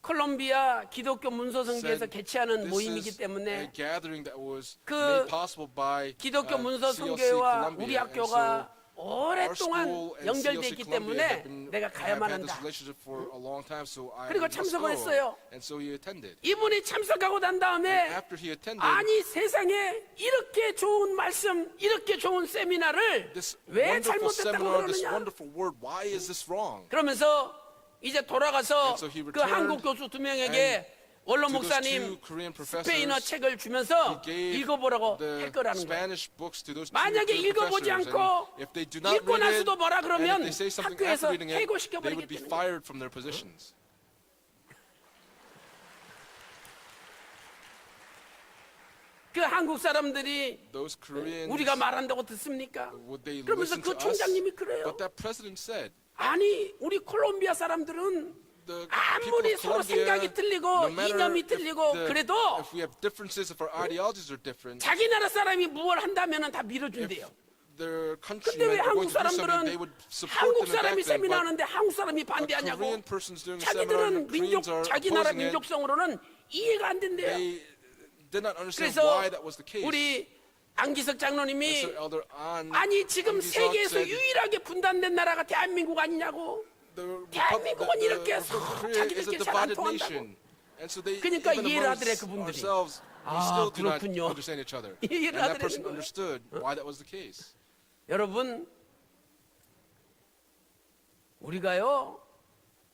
콜롬비아 기독교 문서성교에서 said, 개최하는 this 모임이기 is 때문에 a gathering that was 그 made possible by 기독교 CLC 문서성교회와 우리 Columbia. And 학교가 so 오랫동안 our school and 연결돼 CLC 있기 Columbia have 때문에 been- 내가 have 가야만 had this 한다. relationship for a long time, so I 그리고 must 참석을 go. 했어요. And so he attended. 이분이 참석하고 난 다음에 After he attended, 아니 세상에 이렇게 좋은 말씀, 이렇게 좋은 세미나를 this 왜 wonderful 잘못됐다고 seminar, this 그러느냐? wonderful word, why is this wrong? 그러면서 이제 돌아가서 And so he 그 returned 한국 교수 2명에게 원로 to those 목사님 two Korean professors, 스페인어 책을 주면서 he gave 읽어보라고 the 할 거라는 거예요. Spanish books to those two 만약에 Korean 읽어보지 professors, 않고 and if they do not 읽고 read it, 나서도 뭐라 and 그러면 if they say something 학교에서 after reading it, they would be 해고시켜버리겠다는 거예요. fired from their positions. 그 한국 사람들이 Those Koreans, 우리가 말한다고 듣습니까? would they 그러면서 listen 그 to us? 총장님이 그래요. But that president said, 아니 우리 콜롬비아 사람들은 the people 아무리 of 서로 Colombia, 생각이 틀리고 no matter 이념이 틀리고 그래도 if we have differences, if our ideologies are different, 자기 나라 사람이 무엇 한다면 다 if 밀어준대요. their 근데 countrymen 왜 are 한국 going to do something, 사람들은 they would support 한국 them and 사람이 back them. 세미나 But 하는데 한국 사람이 a 반대하냐고. Korean person's doing a seminar, and 자기들은 the Koreans are 자기 나라 opposing it. 민족성으로는 이해가 안 된대요. They did not understand 그래서 why that was the case. 우리 안기석 장로님이 Sir Elder An 아니 지금 Angisak 세계에서 said 유일하게 분단된 나라가 대한민국 아니냐고. 대한민국은 이렇게 서로 Korea is a 자기들끼리 잘 안 divided 통한다고. nation. And so they 그러니까 even 이해를 amongst 하더래, 그분들이. ourselves, we 아, still do not 그렇군요. understand each other. 이해를 And that 하더라는 person 거예요. understood why that was the case. 여러분, 우리가요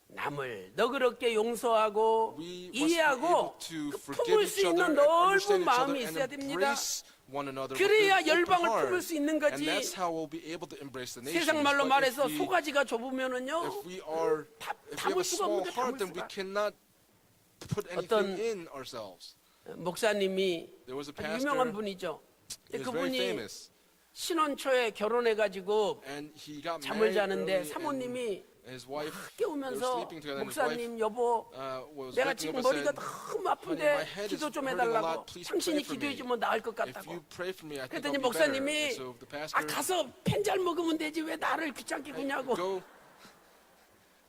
남을 너그럽게 용서하고 We must be able 이해하고 to 그 forgive 품을 수 each other 있는 and 넓은 understand each other 마음이 and 있어야 됩니다. embrace one another with 그래야 an open 열방을 heart. 품을 수 있는 거지. And that's how we'll be able to embrace the nations. 세상 말로 But 말해서 if we 소가지가 좁으면은요 if we have 담을 a 수가 small 없는데 heart, 담을 then we 수가. cannot put 어떤 anything in ourselves. 목사님이 There was a 아주 pastor, 유명한 분이죠. he 근데 was very 그분이 famous, 신혼 초에 결혼해가지고 and he got 잠을 married 자는데 early, and 사모님이 his wife, 깨우면서 they were sleeping together, and his wife 목사님 여보 was 내가 waking 지금 up and 머리가 said, 너무 my 아픈데 head is 기도 좀 hurting a 해달라고 lot. Please 당신이 pray for me. 기도해 주면 나을 것 If 같다고. you pray for me, I think 그랬더니 I'll be better. 목사님이 And so the 아 pastor, 가서 펜잘 먹으면 되지 왜 나를 귀찮게 구냐고.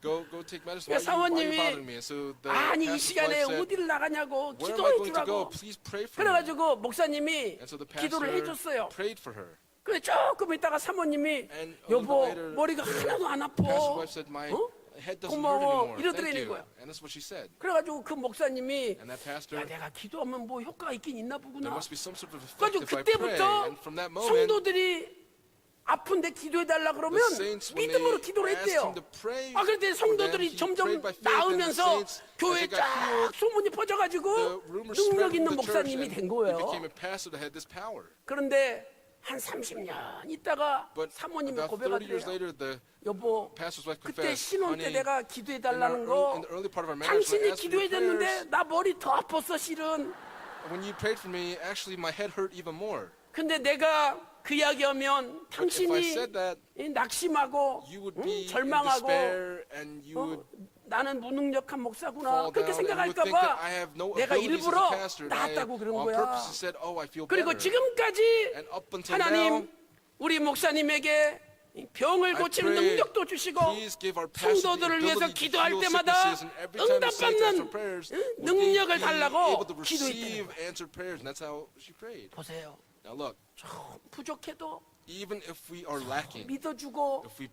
go take medicine. 그러니까 Why are you 사모님이 bothering me? And so the 아니 이 pastor's 시간에 wife said, 어디를 나가냐고 where am I 기도해 going to go? 주라고. Please pray for me. 그래가지고 목사님이 And so the 기도를 pastor 해줬어요. prayed for her. 그래 조금 있다가 사모님이 And a little 여보 bit later, 머리가 하나도 안 아파. Pastor's wife said, my 어? head doesn't hurt 고마워. anymore. 이러더라는 Thank you. 거야. And that's what she said. 그래가지고 그 목사님이 And that pastor, 야 내가 기도하면 뭐 효과가 있긴 있나 there 보구나. must be some sort of effect 그래가지고 if I pray. 그때부터 And from that moment, 성도들이 아픈데 기도해달라 그러면 the saints, when 믿음으로 they 기도를 asked 했대요. him to pray 아 그런데 for them, 성도들이 he 점점 prayed by faith, and the 나으면서 saints, as 교회에 they got 쫙 healed, 소문이 퍼져가지고 the rumor 능력 spread 있는 from the church, 목사님이 and 된 he 거예요. became a pastor that had this power. 그런데 한 30년 있다가 But 사모님이 about 30 years 고백하더래요. later, the 여보 pastor's wife 그때 confessed, 신혼 때 honey, 내가 in 기도해달라는 the 거 early part of our marriage, when I 당신이 asked for your prayers, 기도해줬는데 나 머리 더 아팠어 실은. when you prayed for me, actually my head hurt even more. 근데 내가 그 이야기하면 But if I 당신이 said that, 낙심하고 you would be in 절망하고 despair and you would 나는 무능력한 목사구나 fall 그렇게 down and you would think that 생각할까봐 I have no 내가 abilities as a 일부러 pastor. And I 나았다고 그런 on 거야. purpose said, oh, I feel 그리고 better. 지금까지 And up until now, 하나님 우리 목사님에게 병을 I 고치는 pray, 능력도 주시고 please give our pastor the 성도들을 위해서 ability to 기도할 heal 때마다 sicknesses, and every time the saints ask for 응답받는 prayers, would 능력을 they be 달라고 able to 기도했다는 receive 거예요. answered prayers. And that's how she prayed. 보세요. Now look, 좀 부족해도 even if we are lacking, 믿어주고 if we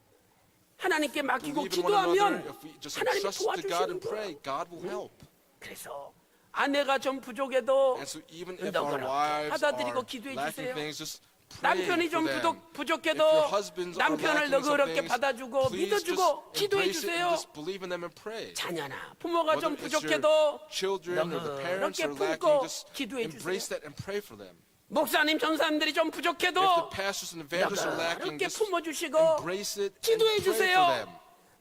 하나님께 맡기고 believe in one another, 기도하면 if we just 하나님이 entrust to God and 도와주시는 pray, 거예요. God will help. 그래서 아내가 좀 부족해도 And so even if our 너그럽게 wives 받아들이고 are 기도해 lacking 주세요. things, just pray 남편이 for 좀 them. 부족해도 If your husbands are 남편을 lacking some 너그럽게 things, 받아주고 please just 믿어주고 기도해 embrace it and 주세요. just believe in them and pray. 자녀나 부모가 좀 Whether it's your 부족해도 children or the parents 너그럽게 are lacking, 품고 just 기도해 embrace 주세요. that and pray for them. 목사님 전사님들이 좀 If 부족해도 the pastors and evangelists are lacking, 너그럽게 just 품어주시고 embrace it and 기도해 pray for 주세요. them.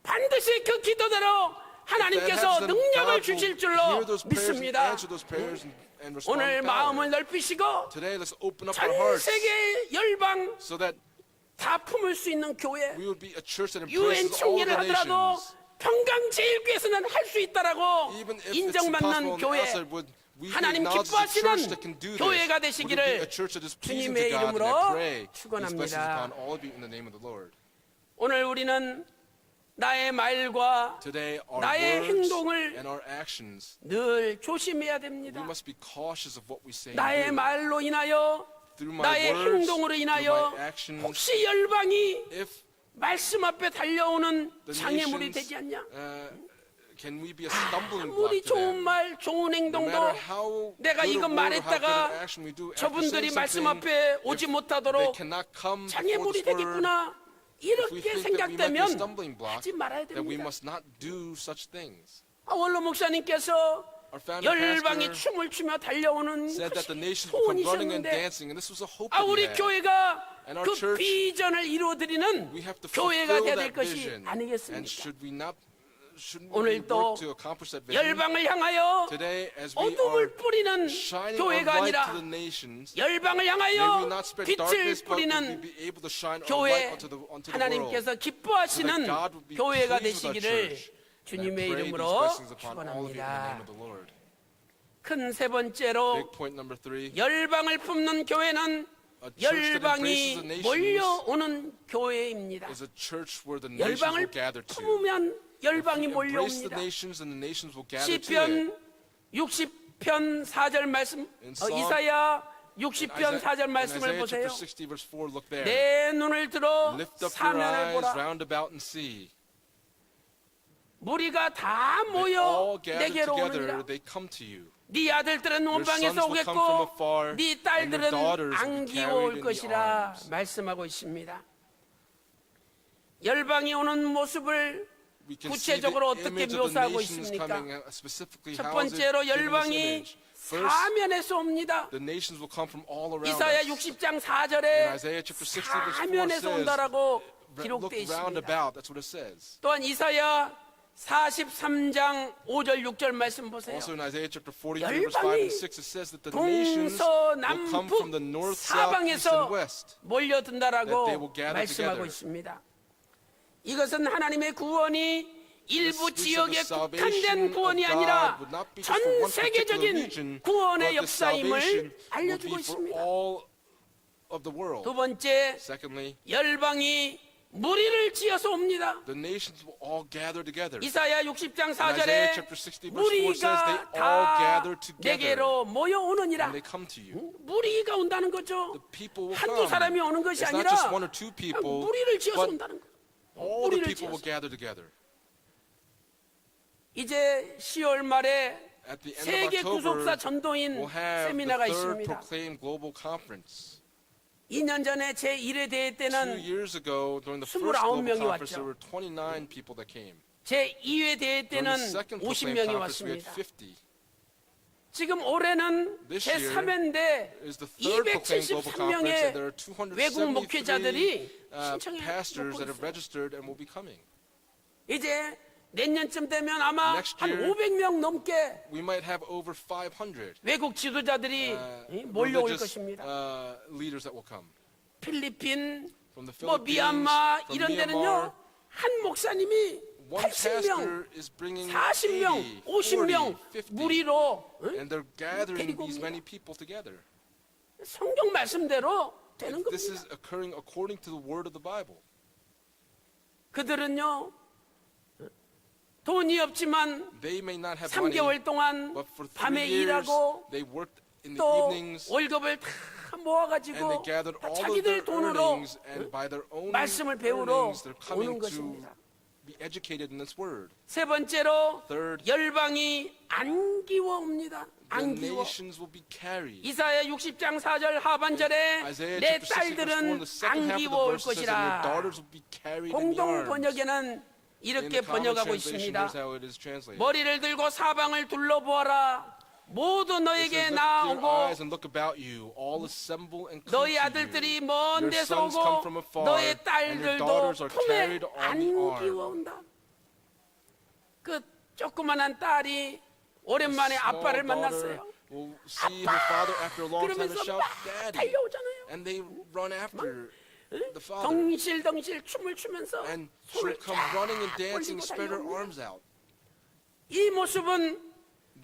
반드시 그 기도대로 하나님께서 Then 능력을 God 주실 will 줄로 hear those prayers and 믿습니다. answer those prayers and respond 오늘 with power. 마음을 넓히시고 Today, let's open up 전 our hearts 세계 열방 so that 다 품을 수 있는 교회 we would be a church that 유엔 embraces all 총리를 the 하더라도 nations. 평강제일교회에서는 할 수 있다라고 Even if it's 인정받는 impossible 교회 outside, would we 하나님 acknowledge the church that 기뻐하시는 can do this? 교회가 Would it be 되시기를 a church that is pleasing 주님의 to God? And 이름으로 I pray these 축원합니다. blessings upon all of you in the name of the Lord. 오늘 우리는 나의 말과 Today, our 나의 words 행동을 and our actions, 늘 조심해야 we 됩니다. must be cautious of what we say 나의 and do. 말로 인하여 Through my 나의 words, 행동으로 through 인하여 my actions, 혹시 열방이 if 말씀 앞에 달려오는 the 장애물이 nations, 되지 않냐? can we be a stumbling block 아무리 to 좋은 them? 말, 좋은 No 행동도 matter how 내가 good a 이거 word or how good 말했다가 an action we do, after 저분들이 saying 말씀 something, 앞에 오지 if they 못하도록 cannot come before 장애물이 this word, 되겠구나 if we 이렇게 think that we might be a 생각되면 stumbling block, 하지 말아야 then we 됩니다. must not do such things. 원로 목사님께서 Our founder 열방이 pastor 춤을 추며 달려오는 said that the 것이 nations will come running and 소원이셨는데 dancing, and this was a hope that 우리 we had. 교회가 And our 그 church, 비전을 이루어드리는 We have to 교회가 fulfill 되야 될 that 것이 vision. And 아니겠습니까? shouldn't we 오늘 또 work to accomplish that vision? 열방을 향하여 Today, as we are 어둠을 뿌리는 shining our 교회가 light 아니라 to the nations, 열방을 may we 향하여 not spread 빛을 darkness, but we 뿌리는 be able to shine our 교회 light onto the world. 하나님께서 So that 기뻐하시는 God would be 교회가 pleased with our 되시기를 church. And I 주님의 pray these 이름으로 blessings upon all of you in the name of 축원합니다. the Lord. 큰 세 번째로 Big point number 3. 열방을 품는 교회는 A church that embraces the 열방이 nations 몰려오는 교회입니다. is a church where the nations will 열방을 gather to. 품으면 열방이 If we embrace the 몰려옵니다. nations, and the nations will gather to it. 시편 60편 4절 말씀 In Psalm 이사야 60편 4절 말씀을 Isaiah 보세요. chapter 60 verse 4, look there. 내 눈을 들어 Lift up your 사면을 eyes 보라. round about and see. 무리가 다 They 모여 all gather 내게로 together, 오느니라. they come to you. 네 아들들은 Your sons 원방에서 will come from 오겠고 afar, 네 and your 딸들은 daughters will be 안기고 carried 올 in the 것이라 arms. 말씀하고 있습니다. 열방이 오는 모습을 We can see the 구체적으로 어떻게 image of the 묘사하고 nations 있습니까? coming, specifically 첫 how is it 번째로 given this 열방이 image? First, 사면에서 옵니다. the nations will come from all around 이사야 us. 60장 In 4절에 Isaiah chapter 60 verse 4 사면에서 says, 온다라고 look 기록되어 round 있습니다. about, that's what it says. 또한 이사야 43장 5절 6절 말씀 보세요. Also in Isaiah chapter 43 verse 5 and 6 it says that the nations will come from the north, south, east, and 동서남북 west. 몰려든다라고 that they will gather 말씀하고 together. 있습니다. 이것은 하나님의 구원이 일부 This 지역에 is the 국한된 salvation 구원이 of 아니라 God would not be just for 전 one particular 세계적인 region, 구원의 but the 역사임을 salvation will 알려주고 be for 있습니다. all of the world. 두 번째, Secondly, 열방이 무리를 지어서 옵니다. the nations will all gather together. 이사야 60장 In Isaiah 4절에 chapter 60 verse 4 says they 무리가 all 다 gather together 내게로 모여오느니라. and they come to you. 무리가 온다는 거죠. The people will 한두 come. 사람이 오는 것이 It's not 아니라 just one or two people, 무리를 지어서 but 온다는 거예요. all the 무리를 people will 지어서. gather together. 이제 10월 말에 At the end 세계 of 구속사 October, 전도인 we'll have the 세미나가 third 있습니다. Proclaim Global Conference. 2년 전에 제1회 대회 2 때는 years ago, during the first 29 Global 명이 Conference, 왔죠. there were 29 people that came. 제2회 대회 During 때는 the second Proclaim 50명이 Conference, we had 왔습니다. 50. 지금 올해는 This year 제3회인데 is the third Proclaim Global Conference, and there are 273명의 외국 목회자들이 273 신청해 pastors that have 놓고 있어요. registered and will be coming. 이제 내년쯤 되면 아마 Next 한 year, 500명 넘게 We might have over 500 외국 지도자들이 몰려올 religious 것입니다. leaders that will come. 필리핀, From the 뭐 Philippines, 미얀마 from 이런 데는요 Myanmar, 한 목사님이 one 80명, pastor is bringing 40명, 80, 50명 40, 50, 무리로 and they're gathering 데리고 these 옵니다. many people together. 성경 말씀대로 되는 This 겁니다. is occurring according to the word of the Bible. 그들은요 돈이 없지만 They may not have money, 3개월 동안 but for 3 밤에 years 일하고 they worked in the 또 evenings 월급을 다 and 모아가지고 they gathered 다 all of 자기들 their 돈으로 earnings, and by their own 말씀을 배우러 earnings they're 오는 coming to 것입니다. be educated in this word. 세 번째로 Third, 열방이 안기워 옵니다. the 안기워. nations will be carried. 이사야 60장 4절 하반절에 Isaiah 내 chapter 60 verse 4 in 딸들은 the second half of 안기워 the 올 verse says that your 것이라. daughters will be carried in the 공동 arms. 번역에는 In 이렇게 the common 번역하고 translation, 있습니다. here's how it is translated. 머리를 들고 사방을 둘러보아라. 모두 It 너에게 says, lift your 나오고 eyes and look about you. All assemble and come 너희 to you. 아들들이 먼 Your 데서 sons come 오고 from afar, 너의 and your 딸들도 daughters are 품에 carried on the 안기워 arm. 온다. 그 조그만한 딸이 오랜만에 Small 아빠를 daughter 만났어요. will see her father after a long time and 그러면서 shout, 막 Daddy. 달려오잖아요. And they run after the father. 덩실덩실 춤을 추면서 And she'll 손을 come running and dancing, 올리고 spread her 달려옵니다. arms out. 이 모습은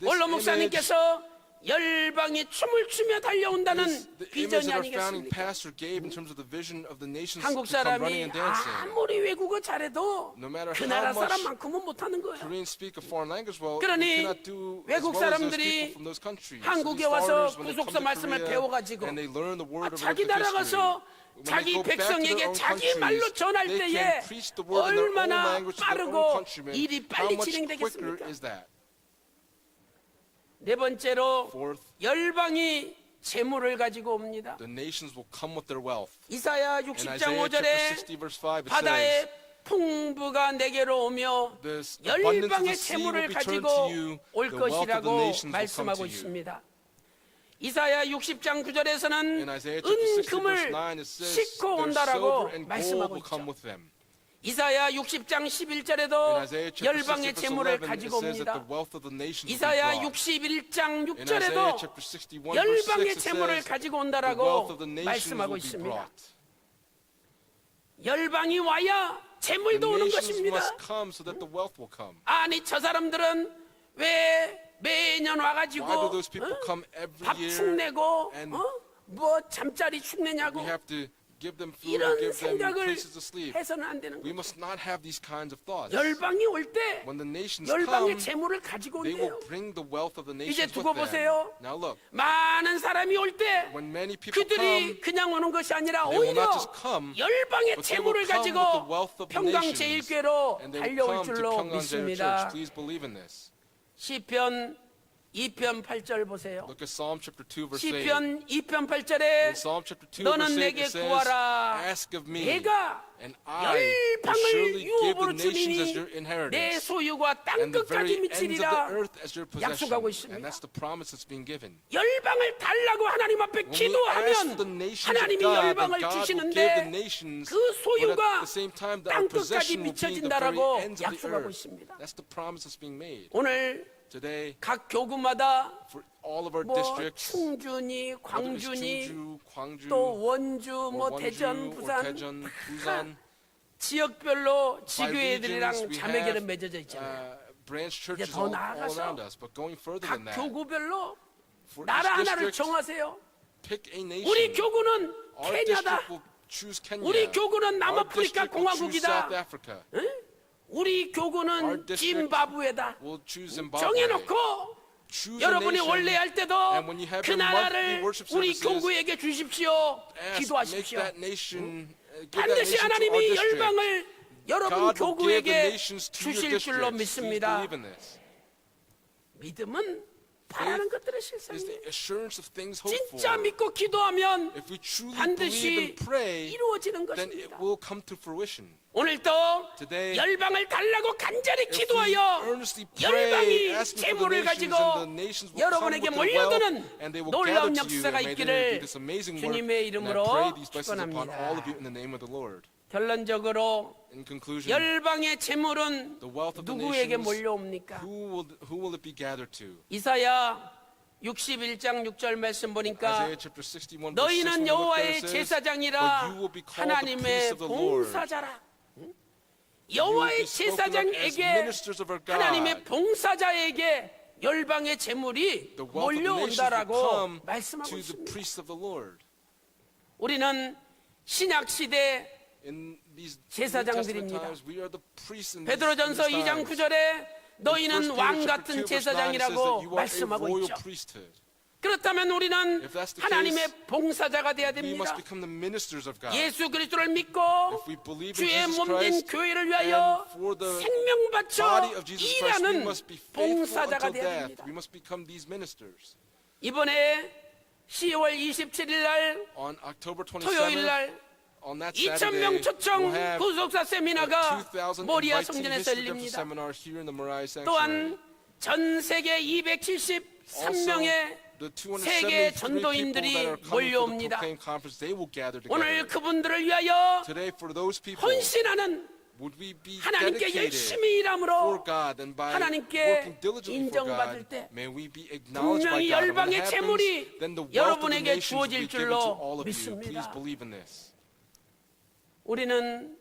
This 원로 image 목사님께서 열방이 춤을 추며 달려온다는 is the image 비전이 that our founding 아니겠습니까? pastor gave in terms of the vision of the nations 한국 to come running 사람이 and dancing. 아무리 외국어 잘해도 No matter 그 how 나라 much 사람만큼은 못하는 거예요. Koreans speak a foreign language well, 그러니 you cannot do as 외국 well as those 사람들이 people from those countries. So 한국에 these 와서 foreigners, when they come 구속사 to 말씀을 Korea 배워가지고 and they learn the word of 자기 earthly 나라 history, 가서 when they 자기 go back to their 백성에게 own 자기 countries, 말로 전할 they 때에 can preach the word in their own 얼마나 language to their own 빠르고 countrymen. 일이 How 빨리 much quicker 진행되겠습니까? is that? 네 번째로 Fourth, 열방이 재물을 가지고 옵니다. the nations will come with their wealth. 이사야 In 60장 Isaiah chapter 5절에 60 verse 5 it 바다의 says, 풍부가 내게로 오며 the abundance of the 열방의 sea will 재물을 be turned 가지고 to you, 올 the wealth of the 것이라고 nations will come 말씀하고 to you. 있습니다. 이사야 60장 9절에서는 In Isaiah chapter 60 verse 은금을 9 it says, 싣고 their 온다라고 silver and gold 말씀하고 will come 있죠. with them. 이사야 60장 11절에도 In Isaiah chapter 60 열방의 verse 재물을 11 it 가지고 says that the 옵니다. wealth of the nations will be 이사야 brought. 61장 In Isaiah 6절에도 chapter 61 verse 6 열방의 it 재물을 says 가지고 the wealth 온다라고 of the nations 말씀하고 will be 있습니다. brought. 열방이 와야 The 재물도 오는 nations 것입니다. must come so that the wealth will come. 아니 저 사람들은 왜 매년 와가지고 Why do those people come every 밥 year 축내고 and 뭐 잠자리 축내냐고 we have to give them food, 이런 give them 생각을 places to sleep. 해서는 안 되는 We 거예요. must not have these kinds of thoughts. 열방이 올 때 When the nations 열방의 come, 재물을 가지고 they will 온대요. bring the wealth of the 이제 nations 두고 with them. 보세요. Now look, 많은 사람이 올 때 when many people 그들이 come, 그냥 오는 것이 아니라 they will 오히려 not just come, 열방의 but they will 재물을 come with 가지고 the wealth of the 평강제일교회로 and they will 달려올 come to 줄로 Pyongyang Church. 믿습니다. Please believe in this. 시편 2편 8절 보세요. Look at Psalm chapter 2 verse 8. 시편 2편 In 8절에 Psalm chapter 2 너는 verse 8 내게 it says, 구하라. ask of me, 내가 and I will 열방을 surely give the 유업으로 nations as 주리니 your 내 inheritance, 소유가 땅 and the 끝까지 very ends of the 미치리라. earth as your possession. 약속하고 And 있습니다. that's the promise that's being given. 열방을 달라고 하나님 앞에 When we ask for the 기도하면 nations of 하나님이 God, then 열방을 God will give the 주시는데 nations, 그 but at 소유가 the same time, our 땅 끝까지 possession will be the very 미쳐진다라고 ends of the 약속하고 earth. 있습니다. That's the promise that's being made. 오늘 Today, 각 교구마다 for all of our 뭐 districts, 충주니 whether it's 광주니 Chungju, Gwangju, 또 원주 or 뭐 Wonju, 대전 or 부산 Daejeon, Busan, 지역별로 by 지교회들이랑 regions, we 자매교는 have 맺어져 있잖아요. branch churches 더 all 나아가서 around us. But going further 각 than that, 교구별로 for 나라 each 하나를 district, 정하세요. pick a nation. 우리 교구는 Our 케냐다. district will choose Kenya. 우리 교구는 Our 남아프리카 district will choose 공화국이다. South Africa. 우리 Our 교구는 district 짐바브웨다. will choose Zimbabwe. 정해놓고 Choose a 여러분이 nation, 원래 할 때도 and when you have 그 your monthly 나라를 worship 우리 services, 교구에게 주십시오. make 기도하십시오. that nation, give that 반드시 nation to our 하나님이 district. 열방을 여러분 God will give the 교구에게 nations to your 주실 줄로 districts. Please 믿습니다. believe in this. 믿음은 바라는 것들의 Is 실상이에요. the assurance of things hoped 진짜 for. 믿고 기도하면 If we truly believe 반드시 and pray, 이루어지는 then it 것입니다. will come to fruition. 오늘도 Today, 열방을 달라고 간절히 If we 기도하여 earnestly pray, 열방이 asking for the 재물을 nations, 가지고 and the nations will come 여러분에게 with their wealth, 몰려드는 and they will 놀라운 gather to you, 역사가 and may there be 있기를 this amazing work. 주님의 And I 이름으로 pray these blessings upon all of 축원합니다. you in the name of the Lord. 결론적으로 In conclusion, 열방의 재물은 the wealth of the 누구에게 nations, 몰려옵니까? who will it be gathered to? 이사야 61장 6절 말씀 보니까 Isaiah chapter 61 verse 6, 너희는 when we look there, 여호와의 it says, 제사장이라 "But you will be called the 하나님의 priests of the Lord." 봉사자라. You will 여호와의 be spoken of as 제사장에게 ministers of our God. 하나님의 봉사자에게 열방의 재물이 The wealth of the nations will 몰려온다라고 come 말씀하고 to the 있습니다. priests of the Lord. 우리는 신약 시대 In these New 제사장들입니다. Testament times, we are the priests in 베드로전서 these 2장 times. 9절에 너희는 In 1 왕 Peter 같은 chapter 2 verse 9 says that 제사장이라고 you are a 말씀하고 royal 있죠. priesthood. 그렇다면 우리는 If that's the 하나님의 case, 봉사자가 되어야 We 됩니다. must become the ministers of God. 예수 그리스도를 믿고 If we believe in 주의 Jesus 몸된 Christ 교회를 and 위하여 for the 생명 바쳐 body of Jesus Christ, we 일하는 must be faithful 봉사자가 until 되어야 death. 됩니다. We must become these ministers. 이번에 10월 27일 날 On October 토요일 27th, 날 on that 2,000명 Saturday, 초청 we'll have 구속사 세미나가 2,000 모리아 invitee 성전에서 history of the 열립니다. seminar here in the Moriah Sanctuary. 또한 전 세계 273명의 The 세계 273 전도인들이 people that are coming for the 몰려옵니다. Proclaim Conference, they will gather 오늘 together. 그분들을 위하여 Today, for those people, 헌신하는 would we be 하나님께 dedicated 열심히 for 일함으로 God, and by 하나님께 working diligently for 인정받을 God, 때 may we be acknowledged by 분명히 God. And when 열방의 it 재물이 happens, then the wealth of the 여러분에게 nations will 주어질 be given 줄로 to all of you. 믿습니다. Please believe in this. 우리는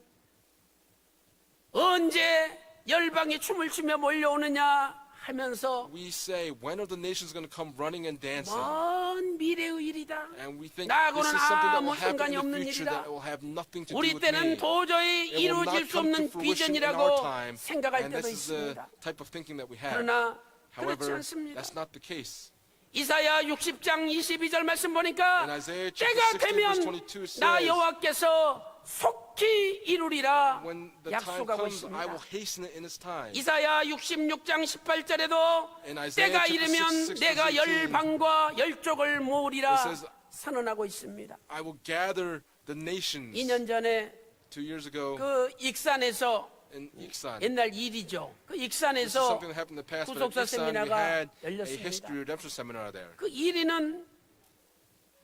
언제 열방이 춤을 추며 몰려오느냐 하면서 We say, when are the nations going to come running and dancing? 먼 미래의 일이다. And we think this 나하고는 is something that 아무 will happen 상관이 in the 없는 future 일이다. that will have nothing to do 우리 with 때는 me. 도저히 It will 이루어질 not 수 come to 없는 fruition in our 비전이라고 time. 생각할 And 때도 this is the 있습니다. type of thinking that we have. 그러나 그렇지 However, 않습니다. that's not the case. 이사야 60장 22절 말씀 보니까 In Isaiah chapter 때가 60 되면 verse 22 says, 나 여호와께서 속히 이루리라 When the time 약속하고 comes, I will 있습니다. hasten it in its time. 이사야 66장 18절에도 In Isaiah 때가 chapter 이르면 66 내가 verse 18, 열방과 열족을 모으리라 it says, 선언하고 있습니다. I will gather the nations. 2년 전에 2 years ago 그 익산에서 in Iksan. 옛날 일이죠. 그 This is 익산에서 something that happened in the past, but 구속사 at Iksan we 세미나가 had a 열렸습니다. history redemption seminar there. 그 1위는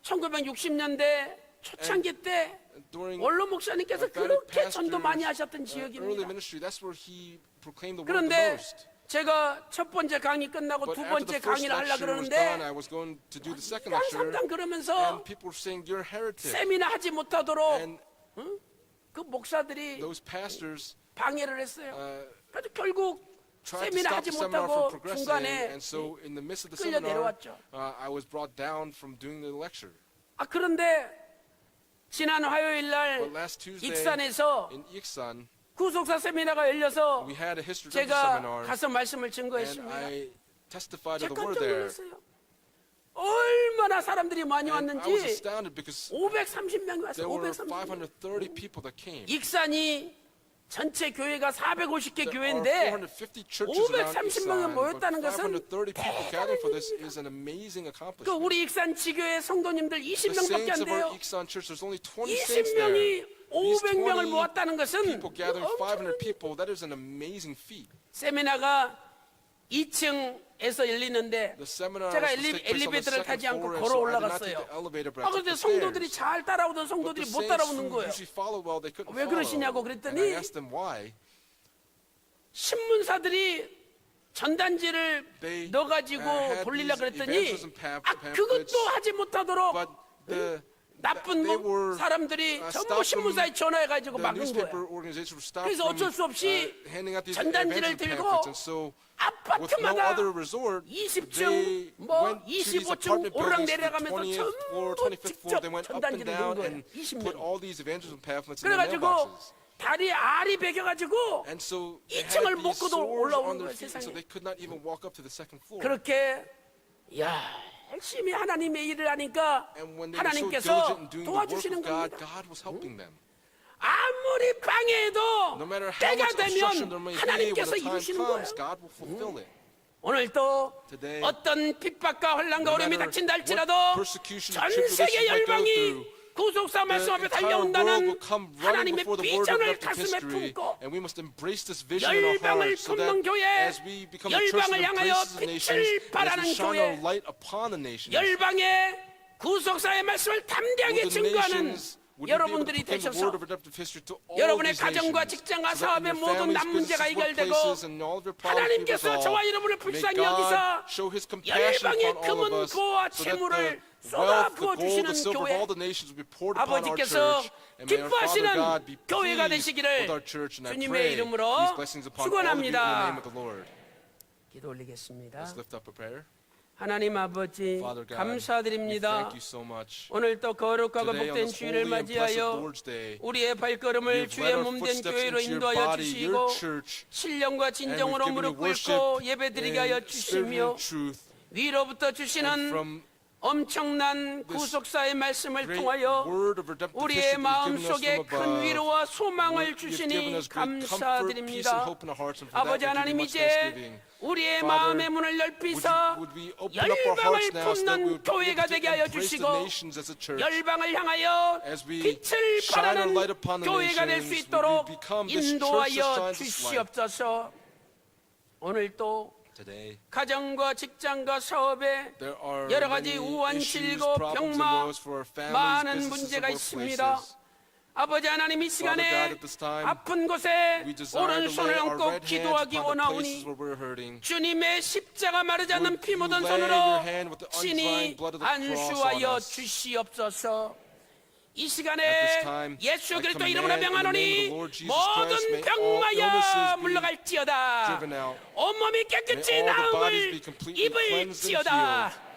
1960년대 초창기 때 During 원로 목사님께서 our founding 그렇게 전도 많이 pastors, 하셨던 early 지역입니다. ministry, that's where he proclaimed the word the 그런데 most. 제가 첫 번째 강의 끝나고 But 두 after 번째 the first 강의를 하려고 lecture was done, I 그러는데 was going to do the second 양 lecture, 삼당 그러면서 and people were saying, you're a heretic. 세미나 하지 못하도록 And 그 목사들이 those pastors 방해를 했어요. 그래서 결국 tried to 세미나 stop 하지 the seminar from 못하고 progressing, 중간에 and so in the midst of the 끌려 seminar, 내려왔죠. I was brought down from doing the lecture. 그런데 지난 화요일 날 But last Tuesday 익산에서 in Iksan, 구속사 세미나가 열려서 we had a history of the 제가 seminar, 가서 말씀을 and 증거했습니다. I testified of 제가 the word 깜짝 there. 놀랐어요. 얼마나 사람들이 많이 And I was 왔는지. astounded because 530명이 왔어요. there were 530명. 530 people that came. 익산이 전체 교회가 450개 There are 교회인데 450 churches around 530명이 Iksan, 모였다는 but 것은 530 people gathering for this is an amazing 그 accomplishment. 우리 익산 지교회 성도님들 The 20명밖에 saints 안 of our 돼요. Iksan church, there's only 20 saints there. 20명이 These 500명을 20 모았다는 것은 people gathering 500 people, that is an amazing feat. 세미나가 2층에서 열리는데 The seminar 제가 was supposed to take place on the 엘리베이터를 second 타지 않고 floor, 걸어 so I did not take 올라갔어요. the elevator, but 아 I took 그런데 the 성도들이 stairs. 잘 따라오던 But 성도들이 the 못 saints 따라오는 who 거예요. usually follow well, they couldn't 왜 그러시냐고 follow. 그랬더니 And I asked them why. 신문사들이 전단지를 They 넣어가지고 had 돌리려 these 그랬더니 evangelism 그것도 pamphlets, 하지 못하도록 but 나쁜 they were 사람들이 전부 stopped 신문사에 전화해가지고 the 막은 newspaper 거예요. organizations were stopped 그래서 어쩔 수 from 없이 handing out these 전단지를 evangelism 들고 pamphlets, and so with no 아파트마다 other resort, 20층, they 뭐 went to these 25층 apartment 오르락 buildings, the 내려가면서 20th floor, 전부 25th floor. 직접 They went up and 전단지를 넣은 down 거예요. and put 20명. all these evangelism pamphlets in their 그래가지고 mailboxes. 다리 알이 베겨가지고 And so they 2층을 had 못 these 걷어 sores 올라오는 on their 거예요, feet, so 세상에. they could not even walk up to the second floor. 그렇게 열심히 하나님의 일을 하니까 And when they were so 하나님께서 diligent in doing the work 도와주시는 of God, 겁니다. God was helping them. 아무리 방해해도 No matter how 때가 much obstruction 되면 there may be, when 하나님께서 the time 이루시는 거예요. comes, God will fulfill it. 오늘도 Today, 어떤 핍박과 혼란과 no 어려움이 matter 닥친다 what 할지라도 persecution 전 or tribulation 세계 you might go 열방이 through, 구속사 말씀 앞에 the entire world 달려온다는 will come running 하나님의 before the word of 비전을 redemptive 가슴에 history, 품고 and we must embrace this vision in our 열방을 hearts so 품는 that 교회, as we become the church that 열방을 향하여 embraces the nations, 빛을 and as 발하는 we shine 교회, our light upon the nations, 열방의 구속사의 말씀을 담대하게 will the 증거하는 nations would you be able to 여러분들이 proclaim the 되셔서 word of redemptive history to all 여러분의 these 가정과 nations, 직장과 so that 사업의 in your 모든 families, 남 문제가 businesses, 해결되고 workplaces, and all of your problems be 하나님께서 저와 resolved. 여러분을 May 불쌍히 God 여기사 show His compassion 열방의 upon all of 금은 us, 보화 so that 채무를 the 쏟아 wealth, the 부어 gold, the 주시는 silver of 교회, all the nations will be poured upon our 아버지께서 church, and may our Father 기뻐하시는 God be 교회가 pleased 되시기를 with our church. And I 주님의 pray 이름으로 these blessings upon all of you in the 축원합니다. name of the Lord. 기도 올리겠습니다. Let's lift up a prayer. 하나님 아버지 Father God, we 감사드립니다. thank you so much. 오늘 또 거룩하고 Today on 복된 this 주일을 holy and blessed 맞이하여 Lord's Day, 우리의 발걸음을 you've 주의 led our 몸된 footsteps 교회로 into your 인도하여 body, 주시고 your church, 신령과 and 진정으로 we've given you 무릎 worship 꿇고 예배드리게 하여 in spirit 주시며 and truth. 위로부터 And 주시는 from 엄청난 구속사의 말씀을 great 통하여 word of redemptive 우리의 history 마음 you've given us 속에 from 큰 above. 위로와 소망을 You've given 주시니 us great comfort, peace, and 감사드립니다. hope in our hearts, and for 아버지 that we give 하나님 you much 이제 thanksgiving. 우리의 Father, 마음의 문을 넓히사 would we open up our 열방을 hearts now so that we 품는 would be 교회가 able to 되게 하여 embrace the 주시고 nations as a church. 열방을 향하여 As we 빛을 shine our 발하는 light upon the 교회가 될 수 nations, 있도록 would we become this church that 인도하여 shines its light. 주시옵소서. 오늘도 Today, 가정과 직장과 사업에 there are 여러 가지 many 우환, issues, 질고, problems, and 병마, woes for our families, 많은 businesses, 문제가 and 있습니다. workplaces. 아버지 하나님 이 Father God, 시간에 at this time, 아픈 곳에 we desire to 오른손을 lay our 얹고 red hands 기도하기 upon the places 원하오니 where we're hurting. 주님의 십자가 마르지 않는 Would 피 you 묻은 lay 손으로 your hand with the 친히 undrying blood of the cross 안수하여 on us? 주시옵소서. 이 At 시간에 this time, 예수 I 그리스도 command 이름으로 in the name 명하노니 of the Lord Jesus 모든 Christ, may all 병마야 illnesses be 물러갈지어다. driven out. 온몸이 깨끗이 May all the bodies 나음을 be completely cleansed and 입을지어다.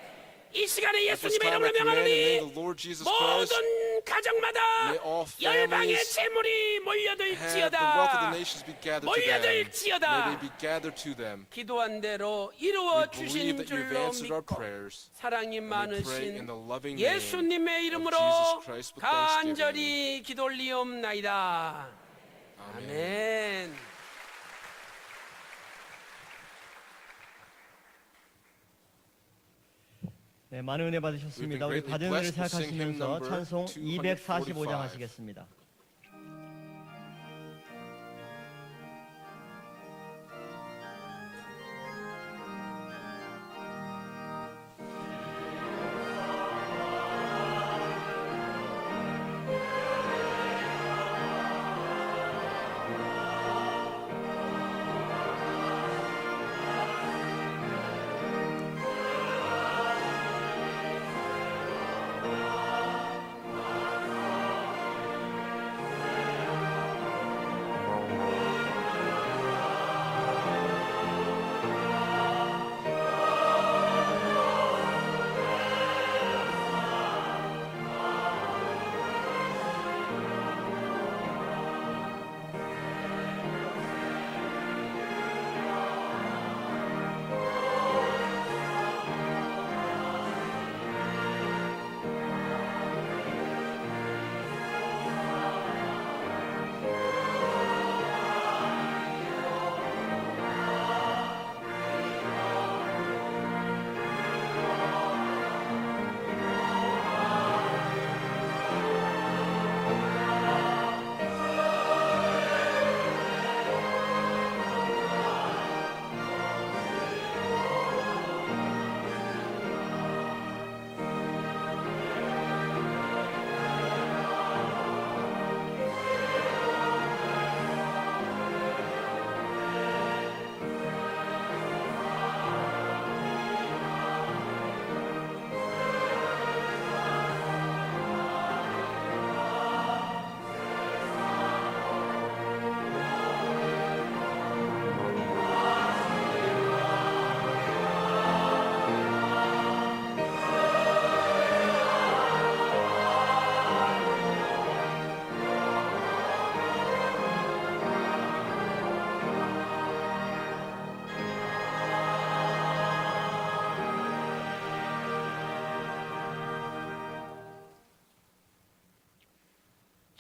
이 시간에 At this 예수님의 time, 이름으로 I command in the name 명하노니 of the Lord Jesus Christ, 모든 가정마다 may all 열방의 families 재물이 have the 몰려들지어다. wealth of the nations be gathered to them. 몰려들지어다. May they be gathered to them. 기도한 대로 We 이루어 believe 주신 that you've 줄로 answered our 믿고 prayers. 사랑이 And we pray in 많으신 the loving name 예수님의 of 이름으로 Jesus Christ with thanksgiving. 간절히 기도 올리옵나이다. Amen. 아멘. 네, 많은 은혜 받으셨습니다. 우리 greatly 받은 은혜를 blessed with sing hymn 생각하시면서 number 찬송 245장 245. 하시겠습니다.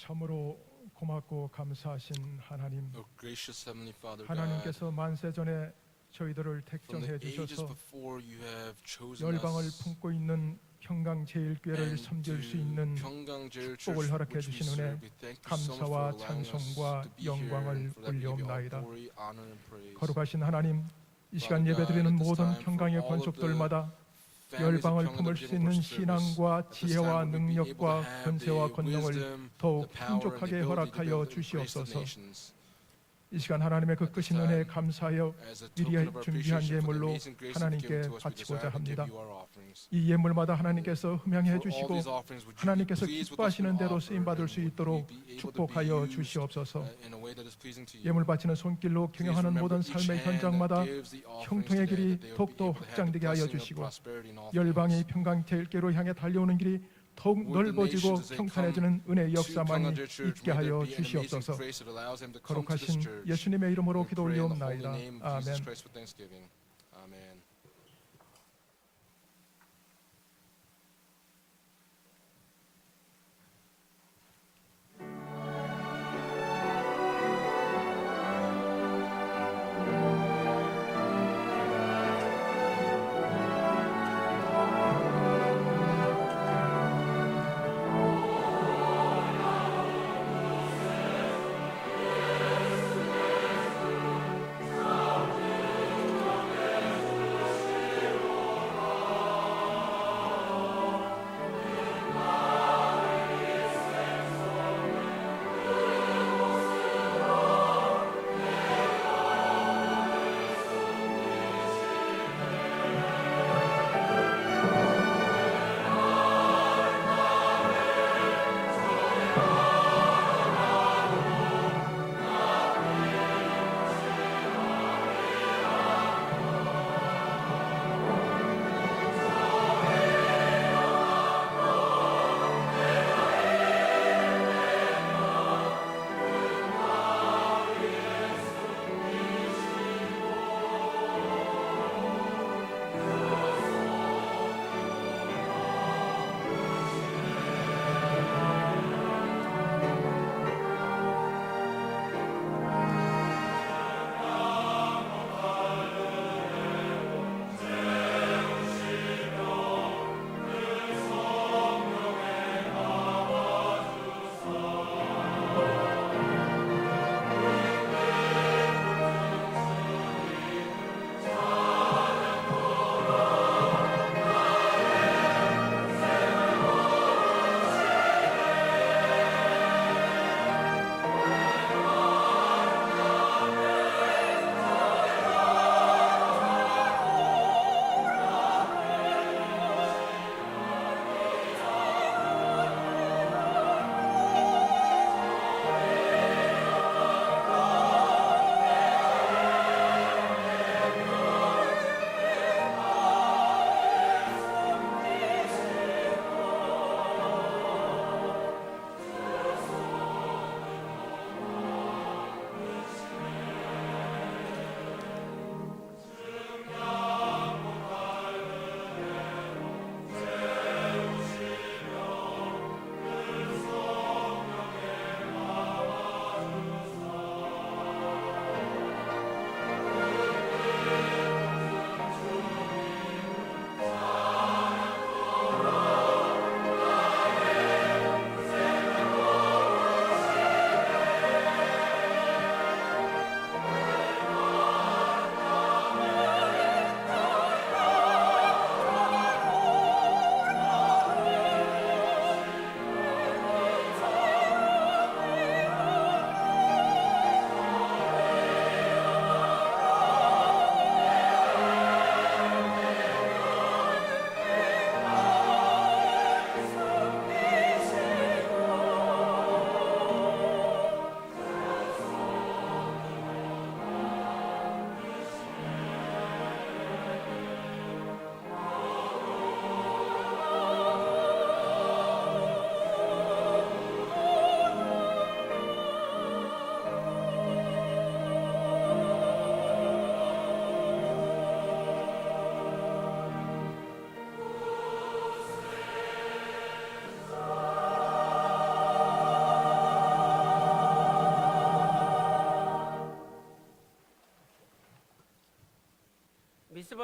참으로 고맙고 감사하신 하나님, O gracious Heavenly Father God, 하나님께서 만세 전에 저희들을 from the 택정해 ages 주셔서 before you have chosen 열방을 us 품고 있는 평강제일교회를 and 섬길 수 to 있는 평강제일 축복을 Church 허락해 which we 주신 은혜, serve. We thank you so much for 감사와 allowing us 찬송과 to be here 영광을 and for that we give you all 올려옵나이다. glory, honor, and praise. 거룩하신 하나님, 이 시간 Father God, 예배드리는 at this 모든 time, for 평강의 all of the 권속들마다 families of 열방을 평강 품을 수 있는 General Service, 신앙과 at this 지혜와 time, would we be able to 능력과 have 권세와 the 권능을 wisdom, 더욱 the power, and the 풍족하게 ability to 허락하여 be able to embrace the 주시옵소서. nations. 이 시간 하나님의 그 At this 크신 은혜에 time, 감사하여 As a 미리 token of our 준비한 appreciation for the 예물로 amazing grace that you've 하나님께 given to us, we 바치고자 desire to give 합니다. you our offerings. 이 예물마다 하나님께서 흠양해 For all 주시고 these offerings, would you be 하나님께서 pleased with us 기뻐하시는 to 대로 offer, 쓰임 받을 and 수 would 있도록 we be able to be 축복하여 used, 주시옵소서. in a way that is pleasing to you. 예물 바치는 손길로 Please 경영하는 remember 모든 each 삶의 hand that 현장마다 gives the offerings 형통의 today, 길이 that they will be 더욱더 able to have the 확장되게 하여 blessing of 주시고 prosperity in all 열방이 things. 평강제일교로 향해 달려오는 길이 더욱 Would the 넓어지고 nations as they 평탄해지는 come 은혜의 to 역사만이 평강제일 Church, 있게 may 하여 there be an amazing 주시옵소서. grace that allows them to come to this 거룩하신 church. 예수님의 이름으로 We 기도 pray in the holy 올리옵나이다. name of Jesus 아멘. Christ with thanksgiving. Amen.